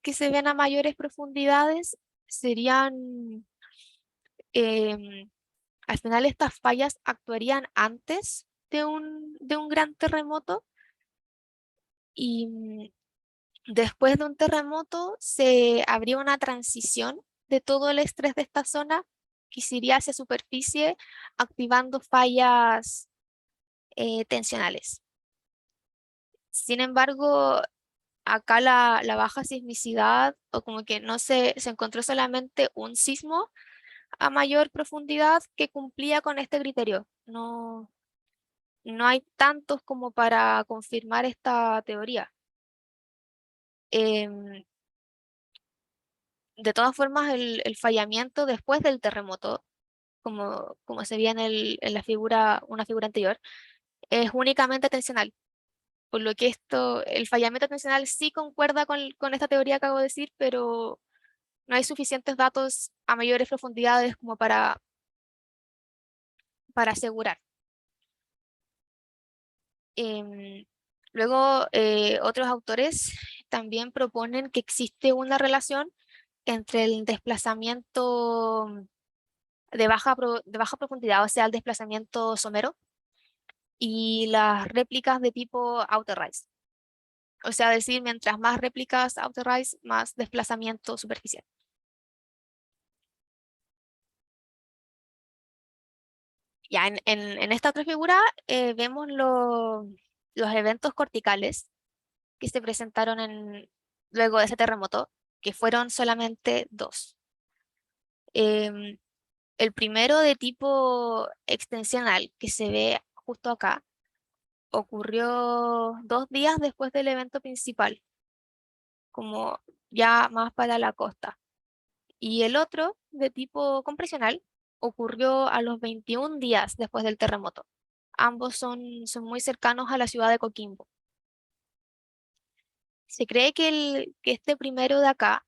que se ven a mayores profundidades serían, al final estas fallas actuarían antes de un gran terremoto y después de un terremoto se habría una transición de todo el estrés de esta zona que se iría hacia superficie activando fallas tensionales. Sin embargo, acá la baja sismicidad, o como que no se encontró solamente un sismo a mayor profundidad que cumplía con este criterio. No, no hay tantos como para confirmar esta teoría. Em, de todas formas, el fallamiento después del terremoto, como se veía en la figura, una figura anterior, es únicamente tensional. Por lo que el fallamiento tensional sí concuerda con esta teoría que acabo de decir, pero no hay suficientes datos a mayores profundidades como para asegurar. Em, Luego, otros autores también proponen que existe una relación entre el desplazamiento de baja profundidad, o sea, el desplazamiento somero, y las réplicas de tipo outer-rise. O sea, decir, mientras más réplicas outer-rise, más desplazamiento superficial. Ya en esta otra figura vemos los eventos corticales que se presentaron luego de ese terremoto, que fueron solamente dos. Em, el primero de tipo extensional, que se ve justo acá, ocurrió 2 días después del evento principal, como ya más para la costa. Y el otro, de tipo compresional, ocurrió a los 21 días después del terremoto. Ambos son muy cercanos a la ciudad de Coquimbo. Se cree que este primero de acá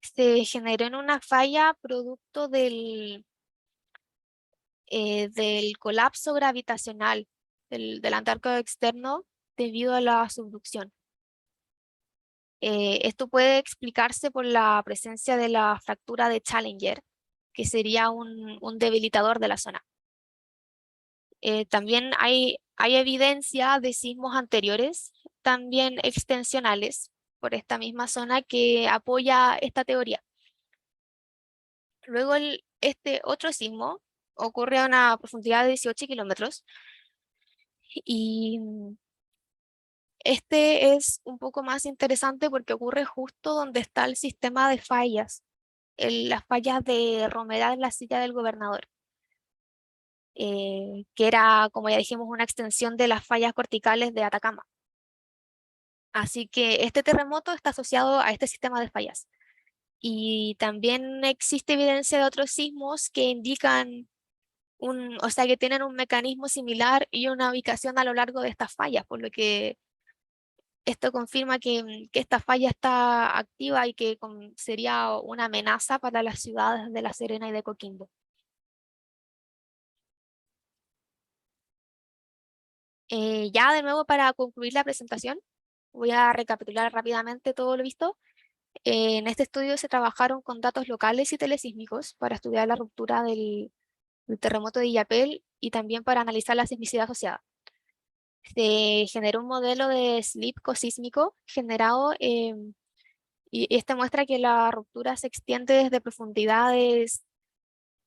se generó en una falla producto del colapso gravitacional del Antártico externo debido a la subducción. Esto puede explicarse por la presencia de la fractura de Challenger, que sería un debilitador de la zona. También hay evidencia de sismos anteriores, también extensionales, por esta misma zona que apoya esta teoría. Luego este otro sismo ocurre a una profundidad de 18 kilómetros y este es un poco más interesante porque ocurre justo donde está el sistema de fallas, las fallas de Romeral en la silla del gobernador, que era, como ya dijimos, una extensión de las fallas corticales de Atacama. Así que este terremoto está asociado a este sistema de fallas. Y también existe evidencia de otros sismos que indican o sea, que tienen un mecanismo similar y una ubicación a lo largo de estas fallas, por lo que esto confirma que esta falla está activa y que sería una amenaza para las ciudades de La Serena y de Coquimbo. Ya de nuevo para concluir la presentación, voy a recapitular rápidamente todo lo visto. En este estudio se trabajaron con datos locales y telesísmicos para estudiar la ruptura del terremoto de Illapel y también para analizar la sismicidad asociada. Se generó un modelo de slip cosísmico generado y este muestra que la ruptura se extiende desde profundidades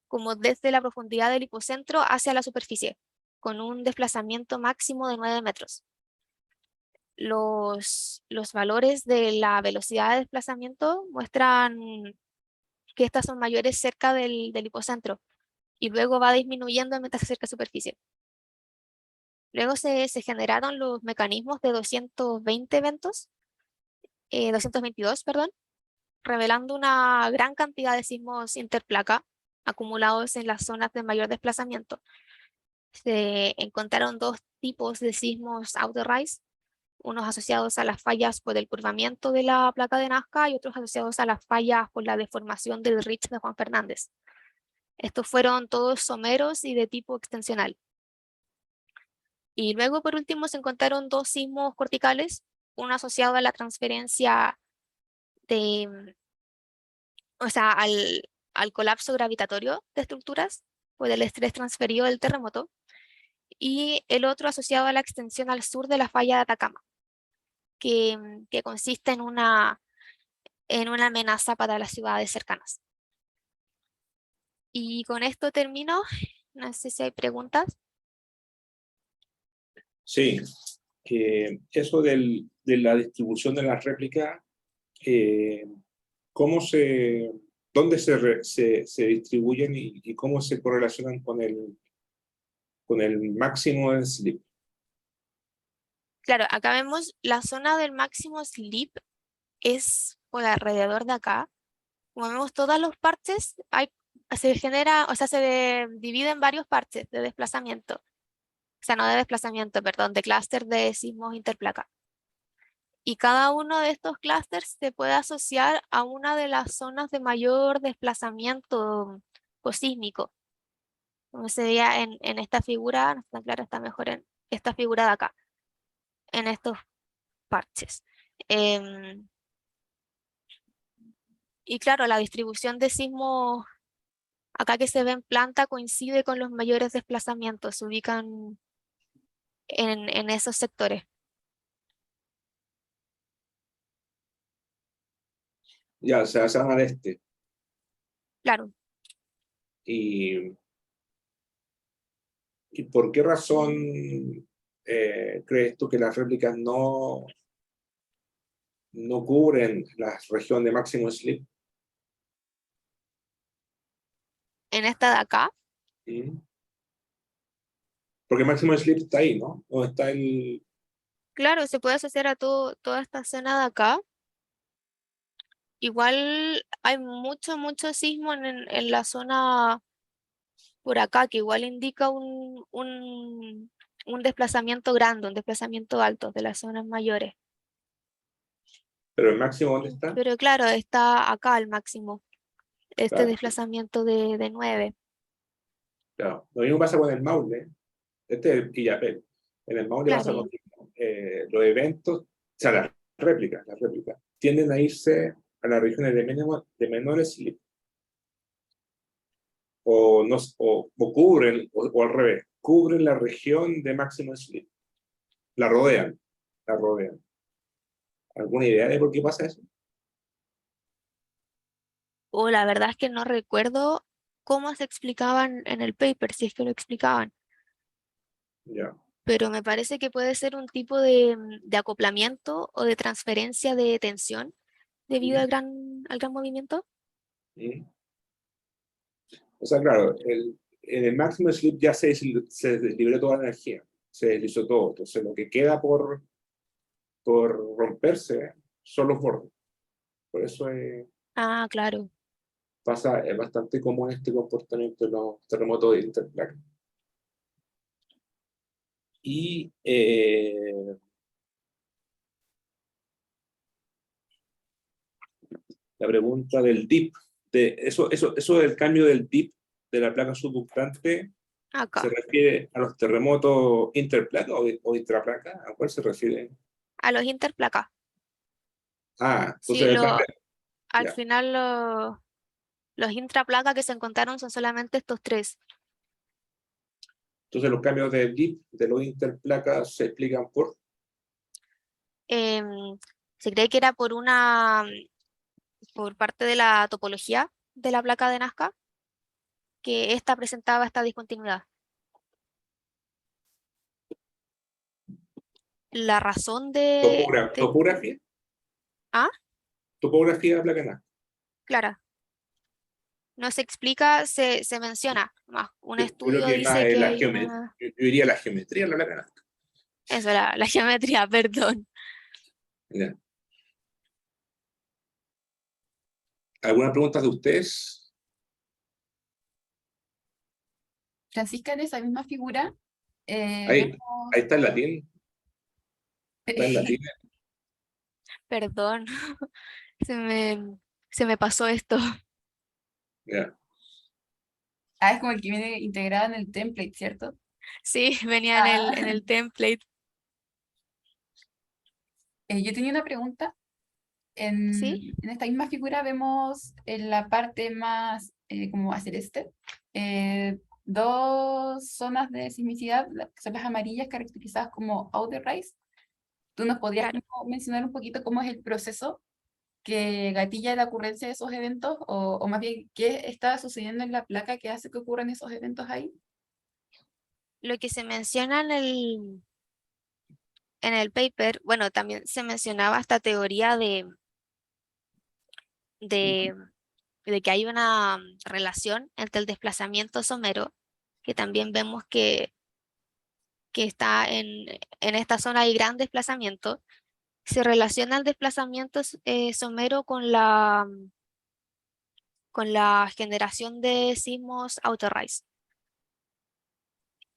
como desde la profundidad del hipocentro hacia la superficie, con un desplazamiento máximo de 9 metros. Los valores de la velocidad de desplazamiento muestran que estas son mayores cerca del hipocentro y luego va disminuyendo mientras se acerca a superficie. Luego se generaron los mecanismos de 220 eventos, 222, perdón, revelando una gran cantidad de sismos interplaca acumulados en las zonas de mayor desplazamiento. Se encontraron dos tipos de sismos outer-rise, unos asociados a las fallas por el curvamiento de la placa de Nazca y otros asociados a las fallas por la deformación del Ridge de Juan Fernández. Estos fueron todos someros y de tipo extensional. Y luego, por último, se encontraron dos sismos corticales, uno asociado a la transferencia o sea, al colapso gravitatorio de estructuras por el estrés transferido del terremoto, y el otro asociado a la extensión al sur de la falla de Atacama, que consiste en una amenaza para las ciudades cercanas. Y con esto termino. No sé si hay preguntas. Sí, eso de la distribución de las réplicas, ¿cómo se dónde se distribuyen y cómo se correlacionan con el máximo en sleep. Claro, acá vemos la zona del máximo sleep es por alrededor de acá. Como vemos todas los parches, se genera, o sea, divide en varios parches de desplazamiento. O sea, no de desplazamiento, perdón, de clúster de sismos interplaca. Y cada uno de estos clústeres se puede asociar a una de las zonas de mayor desplazamiento cosísmico. Como se veía en esta figura, no está claro, está mejor en esta figura de acá, en estos parches. Em, y claro, la distribución de sismos acá que se ve en planta coincide con los mayores desplazamientos, se ubican en esos sectores. Ya, o sea, se van al este. Claro, ¿Y por qué razón crees tú que las réplicas no cubren la región de máximo sleep? en esta de acá, ¿Mm? Porque máximo sleep está ahí, ¿no? ¿Dónde está el...? claro, se puede asociar a toda esta zona de acá. Igual hay mucho sismo en la zona por acá, que igual indica un desplazamiento grande, un desplazamiento alto de las zonas mayores. ¿Pero el máximo dónde está? Pero claro, está acá al máximo, este Claro, desplazamiento de 9. claro. Lo mismo pasa con el Maule. Este es el Quillapé. En el Maule pasa lo Claro, mismo. Los eventos, o sea, las réplicas, tienden a irse a las regiones de menores sleep. O, no, o cubren, o al revés, cubren la región de máximo sleep. La rodean, la rodean. ¿Alguna idea de por qué pasa eso? o la verdad es que no recuerdo cómo se explicaban en el paper, si es que lo explicaban, Ya. pero me parece que puede ser un tipo de acoplamiento o de transferencia de tensión debido ¿Mm? al gran movimiento. ¿Mm? O sea, claro, en el máximo sleep ya se liberó toda la energía, se deslizó todo. Entonces, lo que queda por romperse son los bordes. Por eso Ah, claro. es bastante común este comportamiento en los terremotos de interplaca. Y la pregunta del dip, eso del cambio del dip de la placa subductante, ¿se Acá. refiere a los terremotos interplaca o intraplaca? ¿A cuál se refiere? A los interplaca. Ah, Sí, entonces cambia. al Ya. final los intraplaca que se encontraron son solamente estos tres. Entonces los cambios de dip de los interplacas se explican Em, Se cree que era por parte de la topología de la placa de Nazca, que esta presentaba esta discontinuidad. La razón de... topografía, Ah, topografía de la placa Nazca. Clara, no se explica, se menciona más. Un Yo creo estudio que más dice que la hay geometría, una... yo diría la geometría de la placa Nazca. Eso, la geometría, perdón. Ya. ¿Alguna pregunta de ustedes? Francisca, en esa misma figura, Ahí, vemos... ahí está el latín, está en latín. Perdón, se me, se me pasó esto. Ya. Ah, es como el que viene integrado en el template, ¿cierto? Sí, venía Ah, en el template. yo tenía una pregunta. ¿Sí? En esta misma figura vemos en la parte más como a celeste dos zonas de sismicidad, que son las amarillas caracterizadas como outer rise. ¿Tú nos podrías Claro. como mencionar un poquito cómo es el proceso que gatilla la ocurrencia de esos eventos o más bien qué está sucediendo en la placa que hace que ocurran esos eventos ahí? Lo que se menciona en el paper, bueno, también se mencionaba esta teoría de de que hay una relación entre el desplazamiento somero, que también vemos que está en esta zona hay gran desplazamiento, se relaciona el desplazamiento somero con la generación de sismos outerrise.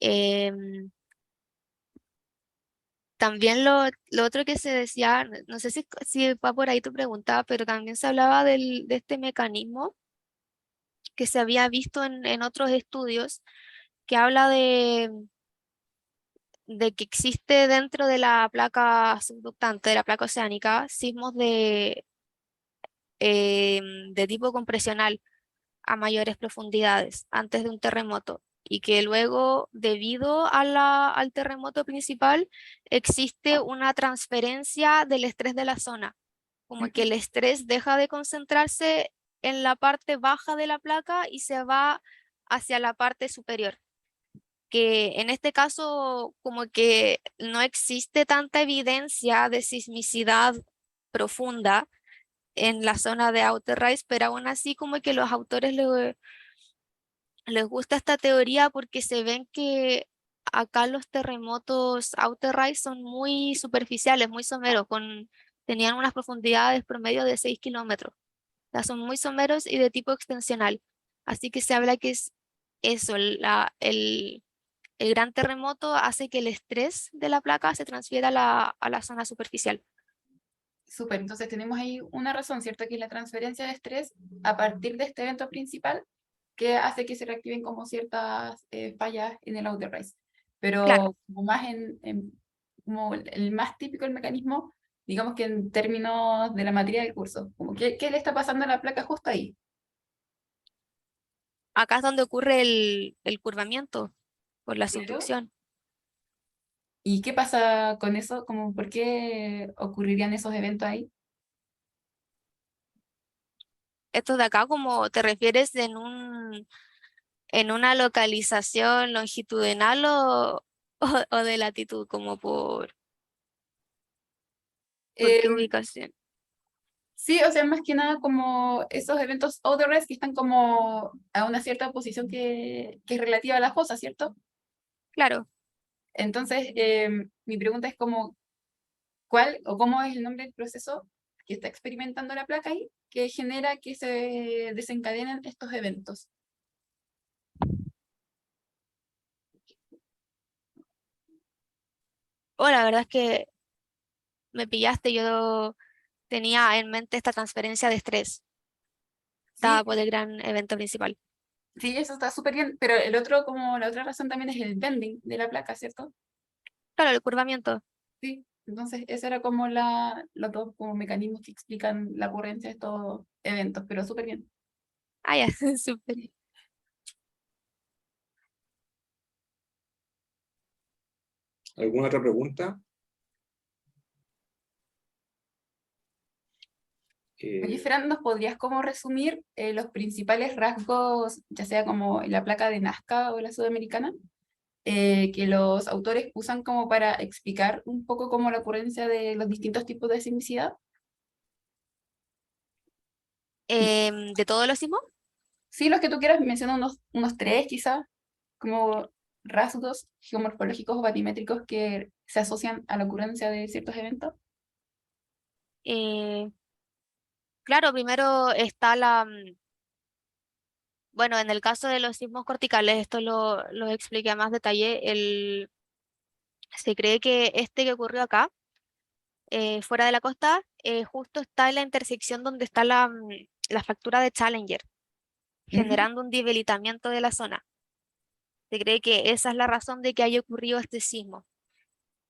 Em, También lo otro que se decía, no sé si va por ahí tu pregunta, pero también se hablaba de este mecanismo que se había visto en otros estudios, que habla de que existe dentro de la placa subductante, de la placa oceánica, sismos de tipo compresional a mayores profundidades antes de un terremoto y que luego, debido a al terremoto principal, existe una transferencia del estrés de la zona, como que el estrés deja de concentrarse en la parte baja de la placa y se va hacia la parte superior, que en este caso como que no existe tanta evidencia de sismicidad profunda en la zona de Outer Rise, pero aún así como que los autores les gusta esta teoría porque se ven que acá los terremotos Outer Rise son muy superficiales, muy someros, tenían unas profundidades promedio de 6 kilómetros. O sea, son muy someros y de tipo extensional. Así que se habla que es eso, el gran terremoto hace que el estrés de la placa se transfiera a la zona superficial. Súper, entonces tenemos ahí una razón, ¿cierto? Que es la transferencia de estrés a partir de este evento principal que hace que se reactiven como ciertas fallas en el outer rise. Claro, Pero como más como el más típico del mecanismo, digamos que en términos de la materia del curso, como qué le está pasando a la placa justo ahí. acá es donde ocurre el curvamiento por la Claro. subducción. ¿Y qué pasa con eso? Como, ¿por qué ocurrirían esos eventos ahí? Esto de acá, como te refieres en una localización longitudinal o de latitud, como por qué Em, ubicación. Sí, o sea, más que nada como esos eventos outdoors que están como a una cierta posición que es relativa a la fosa, ¿cierto? Claro, Entonces, mi pregunta es como, ¿cuál o cómo es el nombre del proceso que está experimentando la placa ahí que genera que se desencadenen estos eventos? o la verdad es que me pillaste, yo tenía en mente esta transferencia de estrés, Sí, dada por el gran evento principal. sí, eso está súper bien, pero el otro, como la otra razón también es el bending de la placa, ¿cierto? Claro, el curvamiento. Sí, entonces ese era como los dos como mecanismos que explican la ocurrencia de estos eventos, pero súper bien. Ah, ya, súper. ¿Alguna otra pregunta? Oye, Eh, Fran, ¿nos podrías como resumir los principales rasgos, ya sea como la placa de Nazca o la sudamericana, que los autores usan como para explicar un poco como la ocurrencia de los distintos tipos de sismicidad? Y ¿De todos los sismos? sí, los que tú quieras, menciona unos tres quizás, como rasgos geomorfológicos o batimétricos que se asocian a la ocurrencia de ciertos eventos. Eh, claro, primero está bueno, en el caso de los sismos corticales, esto lo expliqué a más detalle, se cree que este que ocurrió acá, fuera de la costa, justo está en la intersección donde está la fractura de Challenger, Ujú. generando un debilitamiento de la zona. Se cree que esa es la razón de que haya ocurrido este sismo.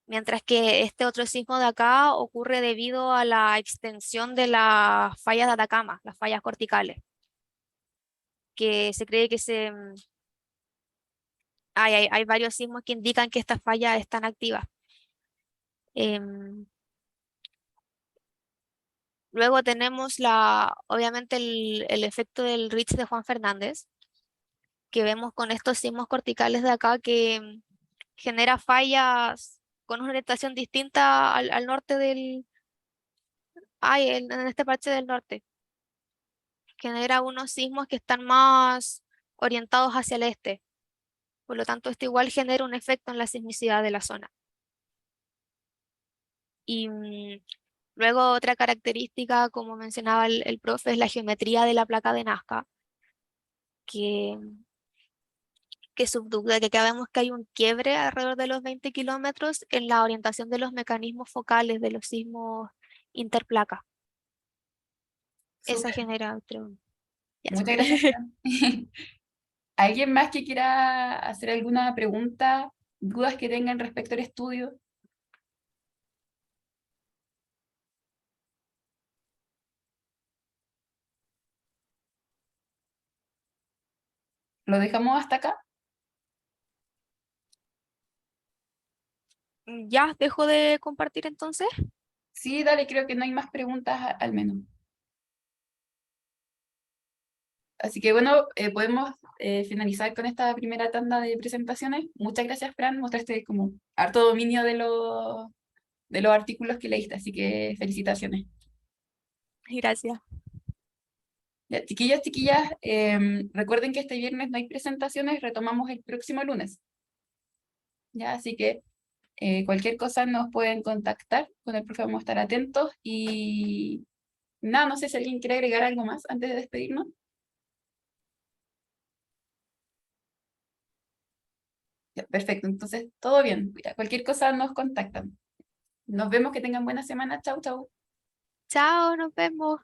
Mientras que este otro sismo de acá ocurre debido a la extensión de las fallas de Atacama, las fallas corticales, que se cree que hay varios sismos que indican que estas fallas están activas. Em, Luego tenemos obviamente el efecto del Ritz de Juan Fernández, que vemos con estos sismos corticales de acá que genera fallas con una orientación distinta al norte en este parche del norte. genera unos sismos que están más orientados hacia el este. Por lo tanto, esto igual genera un efecto en la sismicidad de la zona. Y luego otra característica, como mencionaba el profe, es la geometría de la placa de Nazca, que, que subduce, que acá vemos que hay un quiebre alrededor de los 20 kilómetros en la orientación de los mecanismos focales de los sismos interplaca. Esa Súper. genera otro. Ya, Muchas súper. gracias, Fran. ¿Alguien más que quiera hacer alguna pregunta, dudas que tengan respecto al estudio? ¿Lo dejamos hasta acá? Ya, dejo de compartir entonces. Sí, dale, creo que no hay más preguntas al menos. Así que bueno, podemos finalizar con esta primera tanda de presentaciones. Muchas gracias, Fran. Mostraste como harto dominio de los artículos que leíste, así que felicitaciones. Gracias. Ya, chiquillos, chiquillas, recuerden que este viernes no hay presentaciones, retomamos el próximo lunes. Ya, así que cualquier cosa nos pueden contactar, con el profe vamos a estar atentos y nada, no sé si alguien quiere agregar algo más antes de despedirnos. Ya, perfecto, entonces todo bien. Ya, cualquier cosa nos contactan. Nos vemos, que tengan buena semana. Chau, chau. Chao, nos vemos.